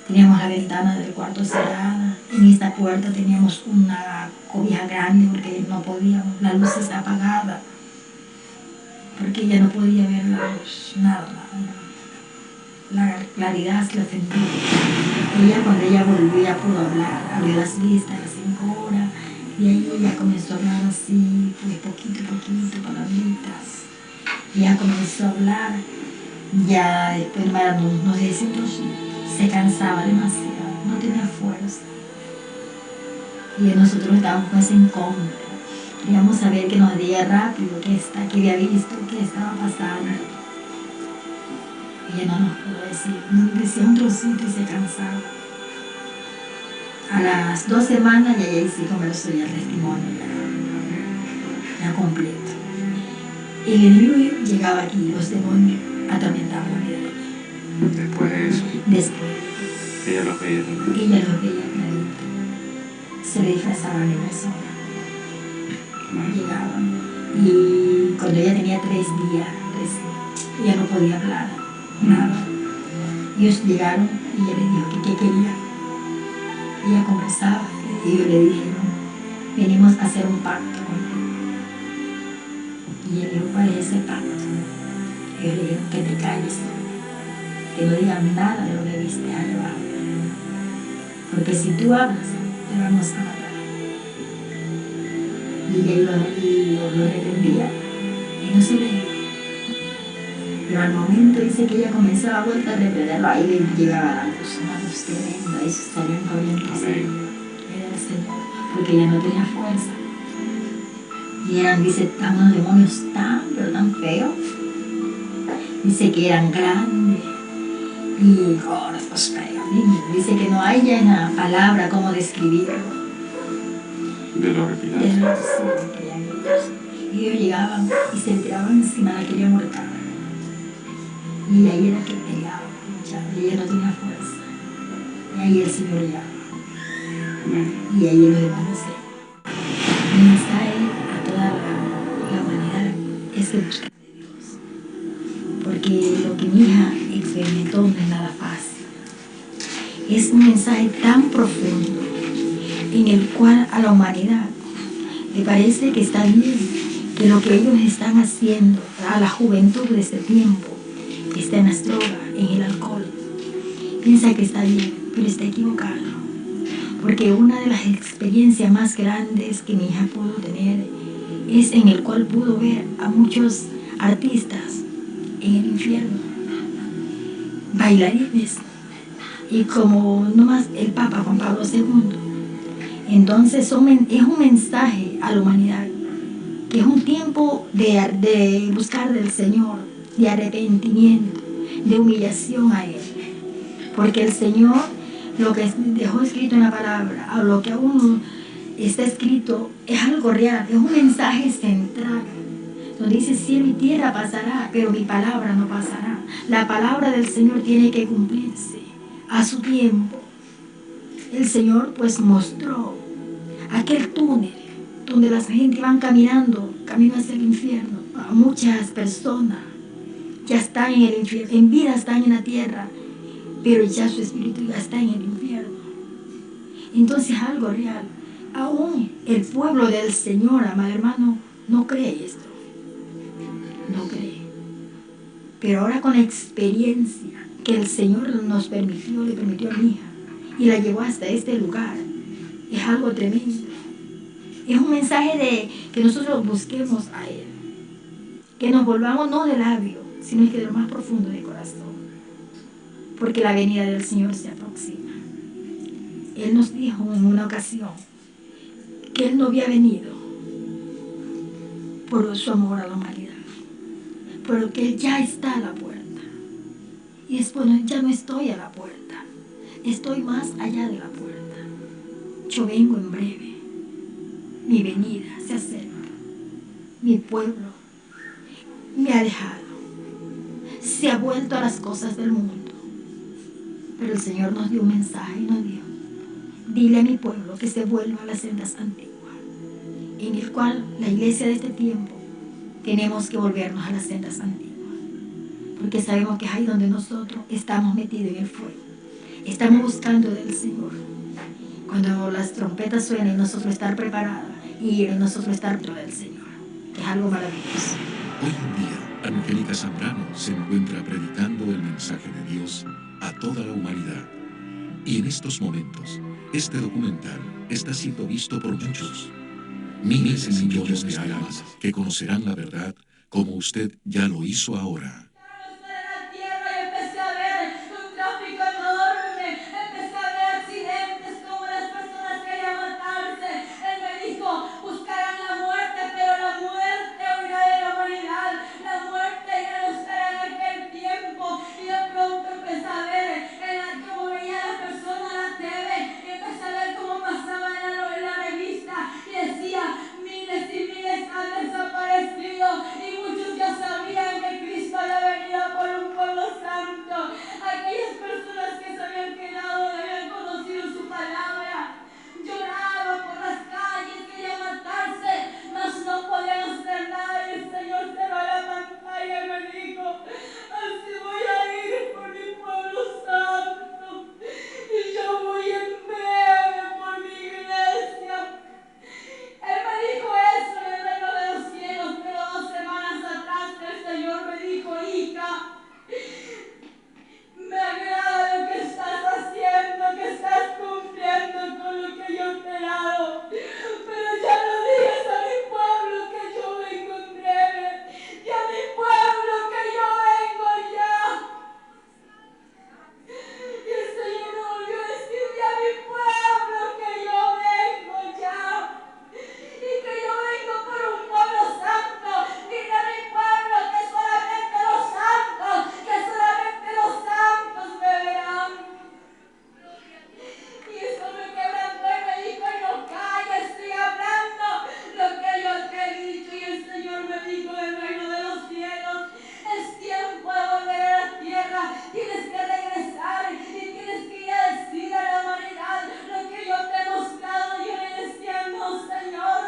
teníamos la ventana del cuarto cerrada. En esta puerta teníamos una cobija grande porque no podíamos, la luz está apagada, porque ella no podía ver la luz, nada. La claridad se la sentía. Ella, cuando ella volvió, ya pudo hablar, abrió las vistas a las 5 horas, y ahí ella comenzó a hablar así, pues poquito a poquito, palabritas. Ella comenzó a hablar, ya después nos decimos, se cansaba demasiado, no tenía fuerza. Y nosotros estábamos pues en contra. Queríamos saber que nos diera rápido qué había visto, qué estaba pasando. Ella no nos pudo decir, nos decía un trocito y se cansaba. A las 2 semanas ya sí conversó ya el testimonio, ya completo. El enemigo llegaba aquí, los demonios atormentaban la vida de ella. Después de eso, Después, ella los veía también. ella los veía clarito. Se le disfrazaban de persona. Llegaban. Y cuando ella tenía 3 días, ella no podía hablar, nada. Ellos llegaron y ella le dijo que qué quería. Ella conversaba y ellos le dijeron, venimos a hacer un pacto contigo. Y ella dijo, ¿cuál es ese pacto? Ellos le dijeron, que te calles, que no digas nada de lo que viste allá abajo. Porque si tú hablas, te vamos a matar. Y él lo reprendía y no se le iba. Pero al momento dice que ella comenzaba a vuelta a reprenderlo, ahí le llegaba la luz, una luz tremenda, y salían corriendo. Era el Señor, porque ella no tenía fuerza. Y eran, dice, unos demonios pero tan feos. Dice que eran grandes y gordos, feos. Dice que no hay ya una palabra cómo describirlo. De lo repilante. Y ellos llegaban y se tiraban encima, la querían mortar. Y ahí era que peleaba, y ella no tenía fuerza. Y ahí el Señor llegaba. Y ahí los demonios se. Mi mensaje a toda la humanidad es que busquen de Dios. Porque lo que mi hija experimentó no es nada fácil. Es un mensaje tan profundo en el cual a la humanidad le parece que está bien, que lo que ellos están haciendo a la juventud de este tiempo está en las drogas, en el alcohol. Piensa que está bien, pero está equivocado. Porque una de las experiencias más grandes que mi hija pudo tener es en el cual pudo ver a muchos artistas en el infierno, bailarines, y como nomás el Papa Juan Pablo II. Entonces es un mensaje a la humanidad, que es un tiempo de buscar del Señor, de arrepentimiento, de humillación a Él. Porque el Señor, lo que dejó escrito en la palabra, a lo que aún está escrito, es algo real, es un mensaje central, donde dice, cielo y tierra pasará, pero mi palabra no pasará. La palabra del Señor tiene que cumplirse a su tiempo. El Señor pues mostró aquel túnel donde las gente van caminando, camino hacia el infierno. A muchas personas ya están en el infierno, en vida están en la tierra, pero ya su espíritu ya está en el infierno. Entonces algo real. Aún el pueblo del Señor, amado hermano, no cree esto. No cree. Pero ahora con la experiencia que el Señor nos permitió, le permitió a mi hija, y la llevó hasta este lugar, Es algo tremendo. Es un mensaje de que nosotros busquemos a Él. Que nos volvamos no de labio, sino que de lo más profundo de corazón. Porque la venida del Señor se aproxima. Él nos dijo en una ocasión que Él no había venido por su amor a la humanidad, pero que Él ya está a la puerta. Y es bueno, ya no estoy a la puerta, estoy más allá de la puerta. Yo vengo en breve, mi venida se acerca, mi pueblo me ha dejado, se ha vuelto a las cosas del mundo. Pero el Señor nos dio un mensaje y nos dijo: dile a mi pueblo que se vuelva a las sendas antiguas, en el cual la iglesia de este tiempo tenemos que volvernos a las sendas antiguas, porque sabemos que es ahí donde nosotros estamos metidos en el fuego, estamos buscando del Señor. Cuando las trompetas suenan, nosotros estar preparados y nosotros estar dentro del Señor, que es algo maravilloso. Hoy en día, Angélica Zambrano se encuentra predicando el mensaje de Dios a toda la humanidad. Y en estos momentos, este documental está siendo visto por muchos. Miles y millones de almas que conocerán la verdad como usted ya lo hizo ahora. Y muchos ya sabían que Cristo había venido por un pueblo santo. Aquellas personas que se habían quedado y habían conocido su palabra lloraban por las calles, querían matarse, mas no podían hacer nada. Y el Señor cerró la pantalla y me dijo: así voy a ir por mi pueblo santo, y yo voy en breve por mi iglesia. Él me dijo eso en el reino de los cielos, pero 2 semanas atrás el Señor me dijo: hija, me agrada lo que estás haciendo, que estás cumpliendo con lo que yo te he dado, pero ya no digas a mi pueblo que yo vengo en breve, y a mi pueblo que yo vengo ya. Y el Señor me volvió a decir: y a mi pueblo que yo vengo ya, y que yo vengo por un pueblo santo. Dile a mi pueblo que solamente los santos me verán. Y eso me quebrantó y me dijo: y no calles, sigue hablando lo que yo te he dicho. Y el Señor me dijo del reino de los cielos: es tiempo de volver a la tierra, tienes que regresar y tienes que ir a decir a la humanidad lo que yo te he mostrado. Yo le decía: no, Señor,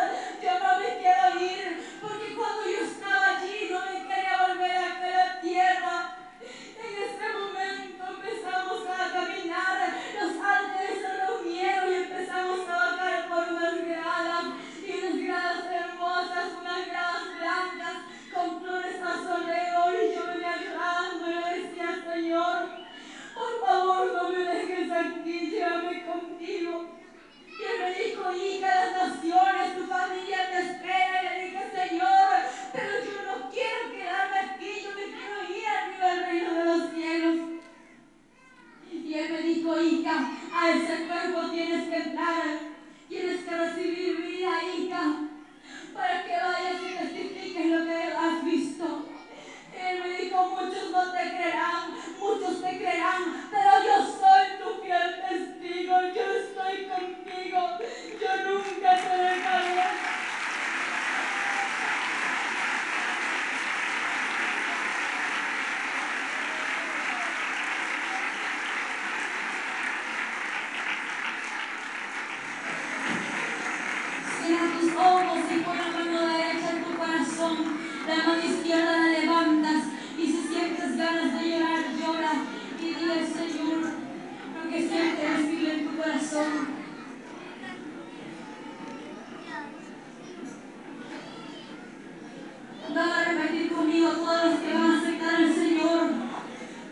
yo no me quiero ir, porque cuando yo estaba allí no me quería volver a la tierra. En ese momento empezamos a caminar, los ángeles se reunieron y empezamos a bajar por unas gradas, y unas gradas hermosas, unas gradas blancas con flores alrededor, y yo venía llorando y le decía: Señor, por favor no me dejes aquí, llévame contigo. Y él me dijo: hija, las naciones, tu familia te espera. Y le dije: Señor, pero yo no quiero quedarme aquí, yo me quiero ir arriba al reino de los cielos. Y él me dijo: hija, a ese cuerpo tienes que entrar, tienes que recibir vida, hija, para que vayas y testifiques lo que has visto. Él me dijo: muchos no te creerán, muchos te creerán, pero yo soy tu fiel testigo, yo estoy contigo, yo nunca te dejaré. Cierra tus ojos y pon la mano derecha en tu corazón, la mano izquierda la levantas, y si sientes ganas de llorar, llora y dile al Señor lo que sientes, decirle en tu corazón. Van a repetir conmigo todos los que van a aceptar al Señor.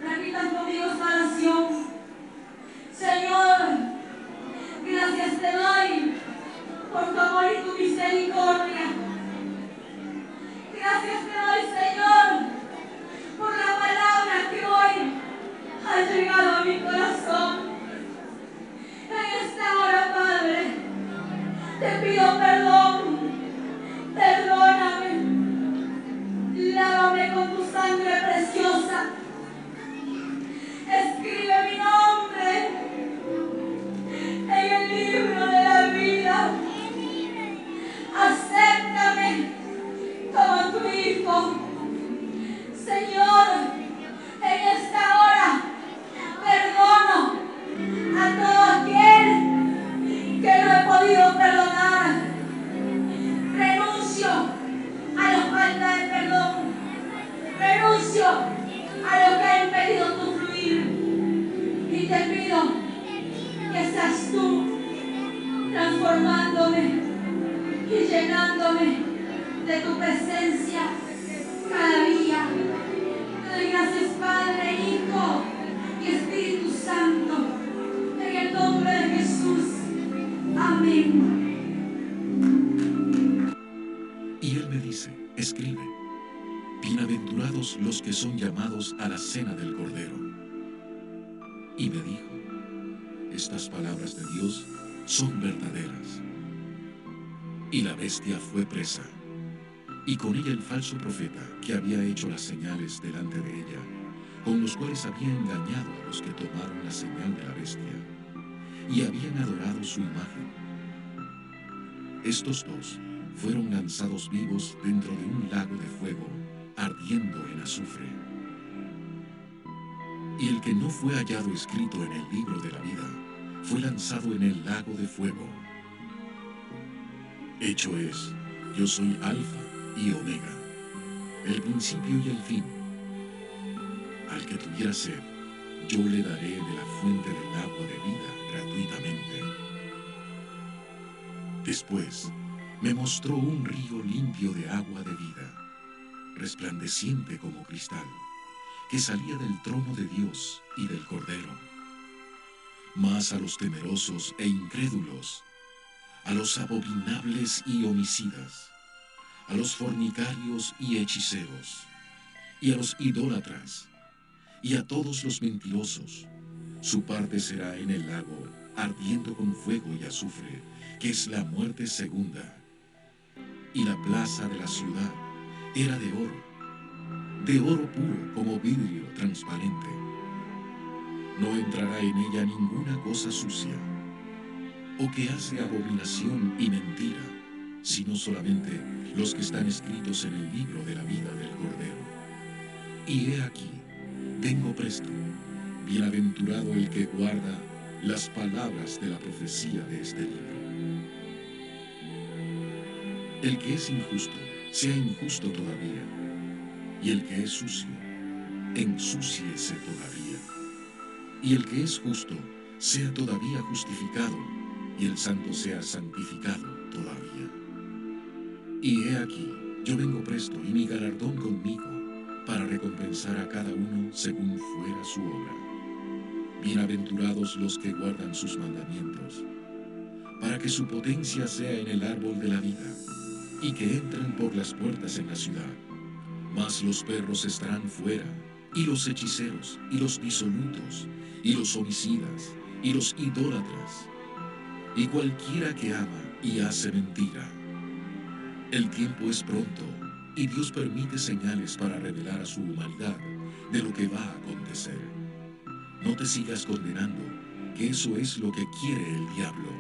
Repitan conmigo esta oración. Señor, gracias te doy Te pido perdón. Perdóname. Lávame con tu sangre preciosa. Escribe mi nombre en el libro de la vida. Acéptame como tu hijo. Señor, en esta hora perdono a todo aquel que no he podido perdonar. Renuncio a la falta de perdón. Renuncio a lo que ha impedido tu fluir. Y te pido que seas tú transformándome y llenándome de tu presencia cada día. Te doy gracias, Padre, Hijo y Espíritu Santo, en el nombre de Jesús. Amén. Y él me dice, escribe, bienaventurados los que son llamados a la cena del Cordero. Y me dijo, estas palabras de Dios son verdaderas. Y la bestia fue presa, y con ella el falso profeta que había hecho las señales delante de ella, con los cuales había engañado a los que tomaron la señal de la bestia, y habían adorado su imagen. Estos dos fueron lanzados vivos dentro de un lago de fuego, ardiendo en azufre. Y el que no fue hallado escrito en el libro de la vida, fue lanzado en el lago de fuego. Hecho es, yo soy Alfa y Omega, el principio y el fin. Al que tuviera sed, yo le daré de la fuente del agua de vida gratuitamente. Después, me mostró un río limpio de agua de vida, resplandeciente como cristal, que salía del trono de Dios y del Cordero. Mas a los temerosos e incrédulos, a los abominables y homicidas, a los fornicarios y hechiceros, y a los idólatras, y a todos los mentirosos, su parte será en el lago, ardiendo con fuego y azufre, que es la muerte segunda. Y la plaza de la ciudad era de oro puro como vidrio transparente. No entrará en ella ninguna cosa sucia, o que hace abominación y mentira, sino solamente los que están escritos en el libro de la vida del Cordero. Y he aquí, vengo presto, bienaventurado el que guarda las palabras de la profecía de este libro. El que es injusto, sea injusto todavía, y el que es sucio, ensúciese todavía. Y el que es justo, sea todavía justificado, y el santo sea santificado todavía. Y he aquí, yo vengo presto, y mi galardón conmigo, para recompensar a cada uno según fuera su obra. Bienaventurados los que guardan sus mandamientos, para que su potencia sea en el árbol de la vida, y que entren por las puertas en la ciudad. Mas los perros estarán fuera, y los hechiceros, y los disolutos, y los homicidas, y los idólatras, y cualquiera que ama y hace mentira. El tiempo es pronto, y Dios permite señales para revelar a su humanidad de lo que va a acontecer. No te sigas condenando, que eso es lo que quiere el diablo.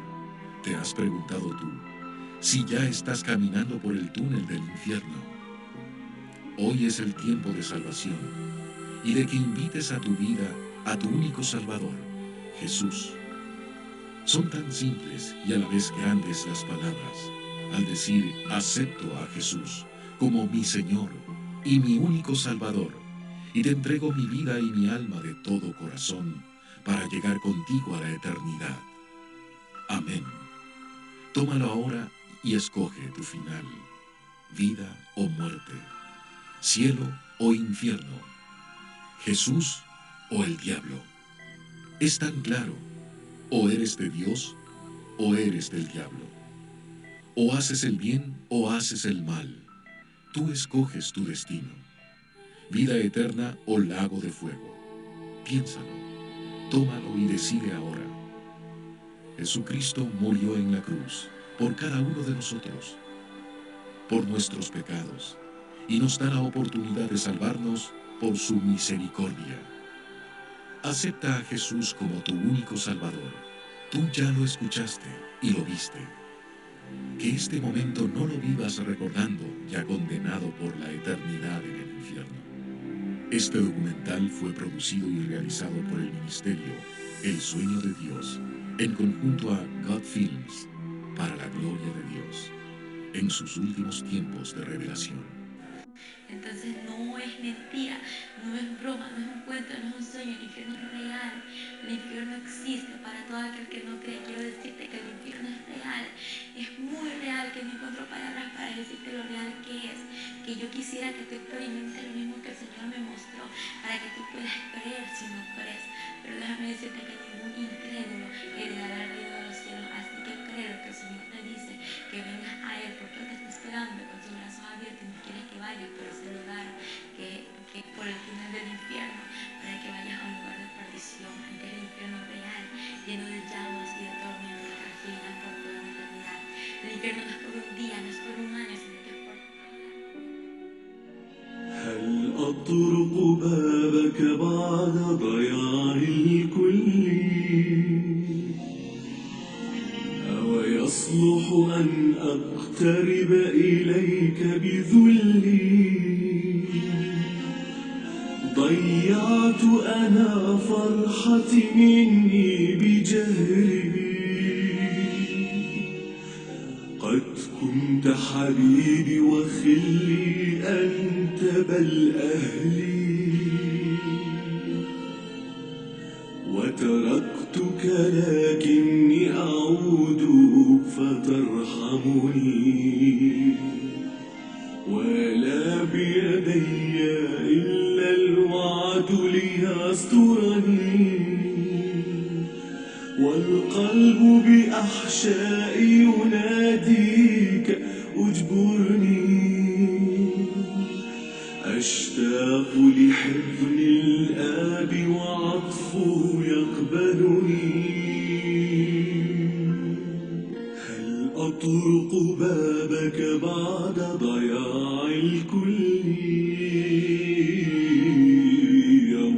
¿Te has preguntado tú si ya estás caminando por el túnel del infierno? Hoy es el tiempo de salvación y de que invites a tu vida a tu único Salvador, Jesús. Son tan simples y a la vez grandes las palabras al decir acepto a Jesús como mi Señor y mi único Salvador, y te entrego mi vida y mi alma de todo corazón para llegar contigo a la eternidad. Amén. Tómalo ahora y escoge tu final, vida o muerte, cielo o infierno, Jesús o el diablo. Es tan claro, o eres de Dios o eres del diablo. O haces el bien o haces el mal. Tú escoges tu destino, vida eterna o lago de fuego. Piénsalo, tómalo y decide ahora. Jesucristo murió en la cruz por cada uno de nosotros, por nuestros pecados, y nos da la oportunidad de salvarnos por su misericordia. Acepta a Jesús como tu único Salvador. Tú ya lo escuchaste y lo viste. Que este momento no lo vivas recordando, ya condenado por la eternidad en el infierno. Este documental fue producido y realizado por el ministerio El Sueño de Dios, en conjunto a God Films, para la gloria de Dios, en sus últimos tiempos de revelación. Entonces no es mentira, no es broma, no es un cuento, no es un sueño, el infierno es real, el infierno existe. Para todo aquel que no cree, quiero decirte que el infierno es real, es muy real, que no encuentro palabras para decirte lo real que es, que yo quisiera que tú experimentes lo mismo que el Señor me mostró, para que tú puedas creer si no crees. Pero déjame decirte que ningún incrédulo heredará el reino de los cielos, así que creo que el Señor te dice que vengas a Él, porque Él te está esperando con sus brazos abiertos y no quieres que vayas por ese lugar que por el túnel del infierno, para que vayas a un lugar de perdición, ante el infierno real, lleno de llamas y de tormentos que seguirán por toda la eternidad. El infierno no es por un día, no es por un año, sino que es por هل أطرق بابك بعد ضياع الكل أو يصلح أن أقترب إليك بذلي ضيعت أنا فرحتي مني بجهلي قد كنت حبيبي وخلي أنت بل أهلي وتركتك لكني أعود فترحمني ولا بيدي إلا الوعد ليسترني والقلب بأحشائي يناديك اجبرني أشتاق لحضن الآب وعطفه يقبلني هل أطرق بابك بعد ضياع الكل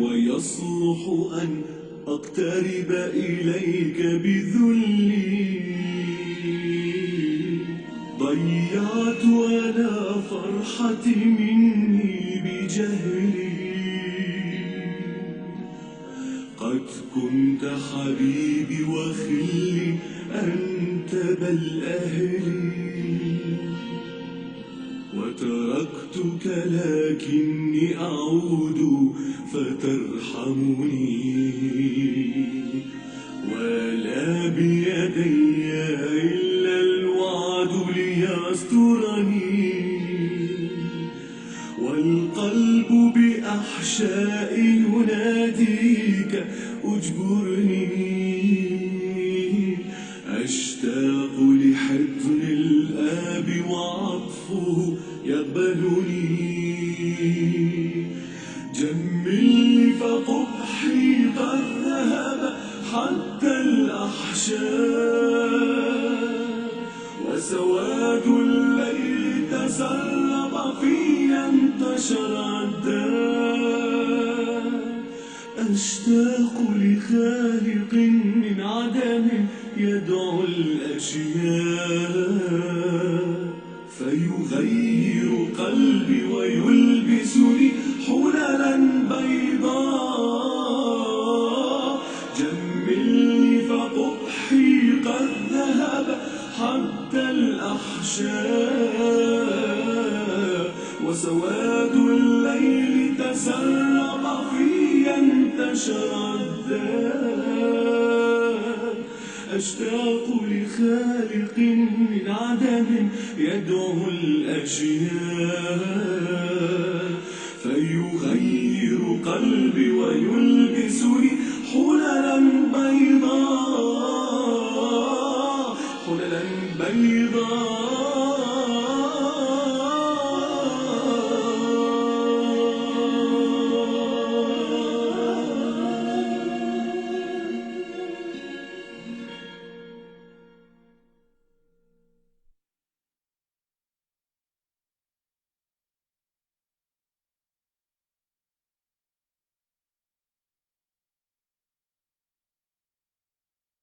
ويصلح أن أقترب إليك بذلي ضيعت أنا فرحتي مني بجهلي قد كنت حبيبي وخلي أنت بل أهلي وتركتك لكني أعود فترحمني ولا بيدي إلا الوعد ليسترني والقلب بأحشائي يناديك اجبرني أشتاق لحضن الآب وعطفه يقبلني جملني فقبحي قد ذهب حتى الأحشاء وسواد الليل تسرب في انتشر الداء أشتاق لخالق من عدم يدعو الأشياء فيغير قلبي ويلبسني حللا بيضاء جملني فقبحي قد ذهب حتى الأحشاء وسواد الليل تسرب في انتشر الداء أشتاق لخالق من عدم يدعو الأشياء فيغير قلبي ويلبسني حللا بيضاء حللا بيضاء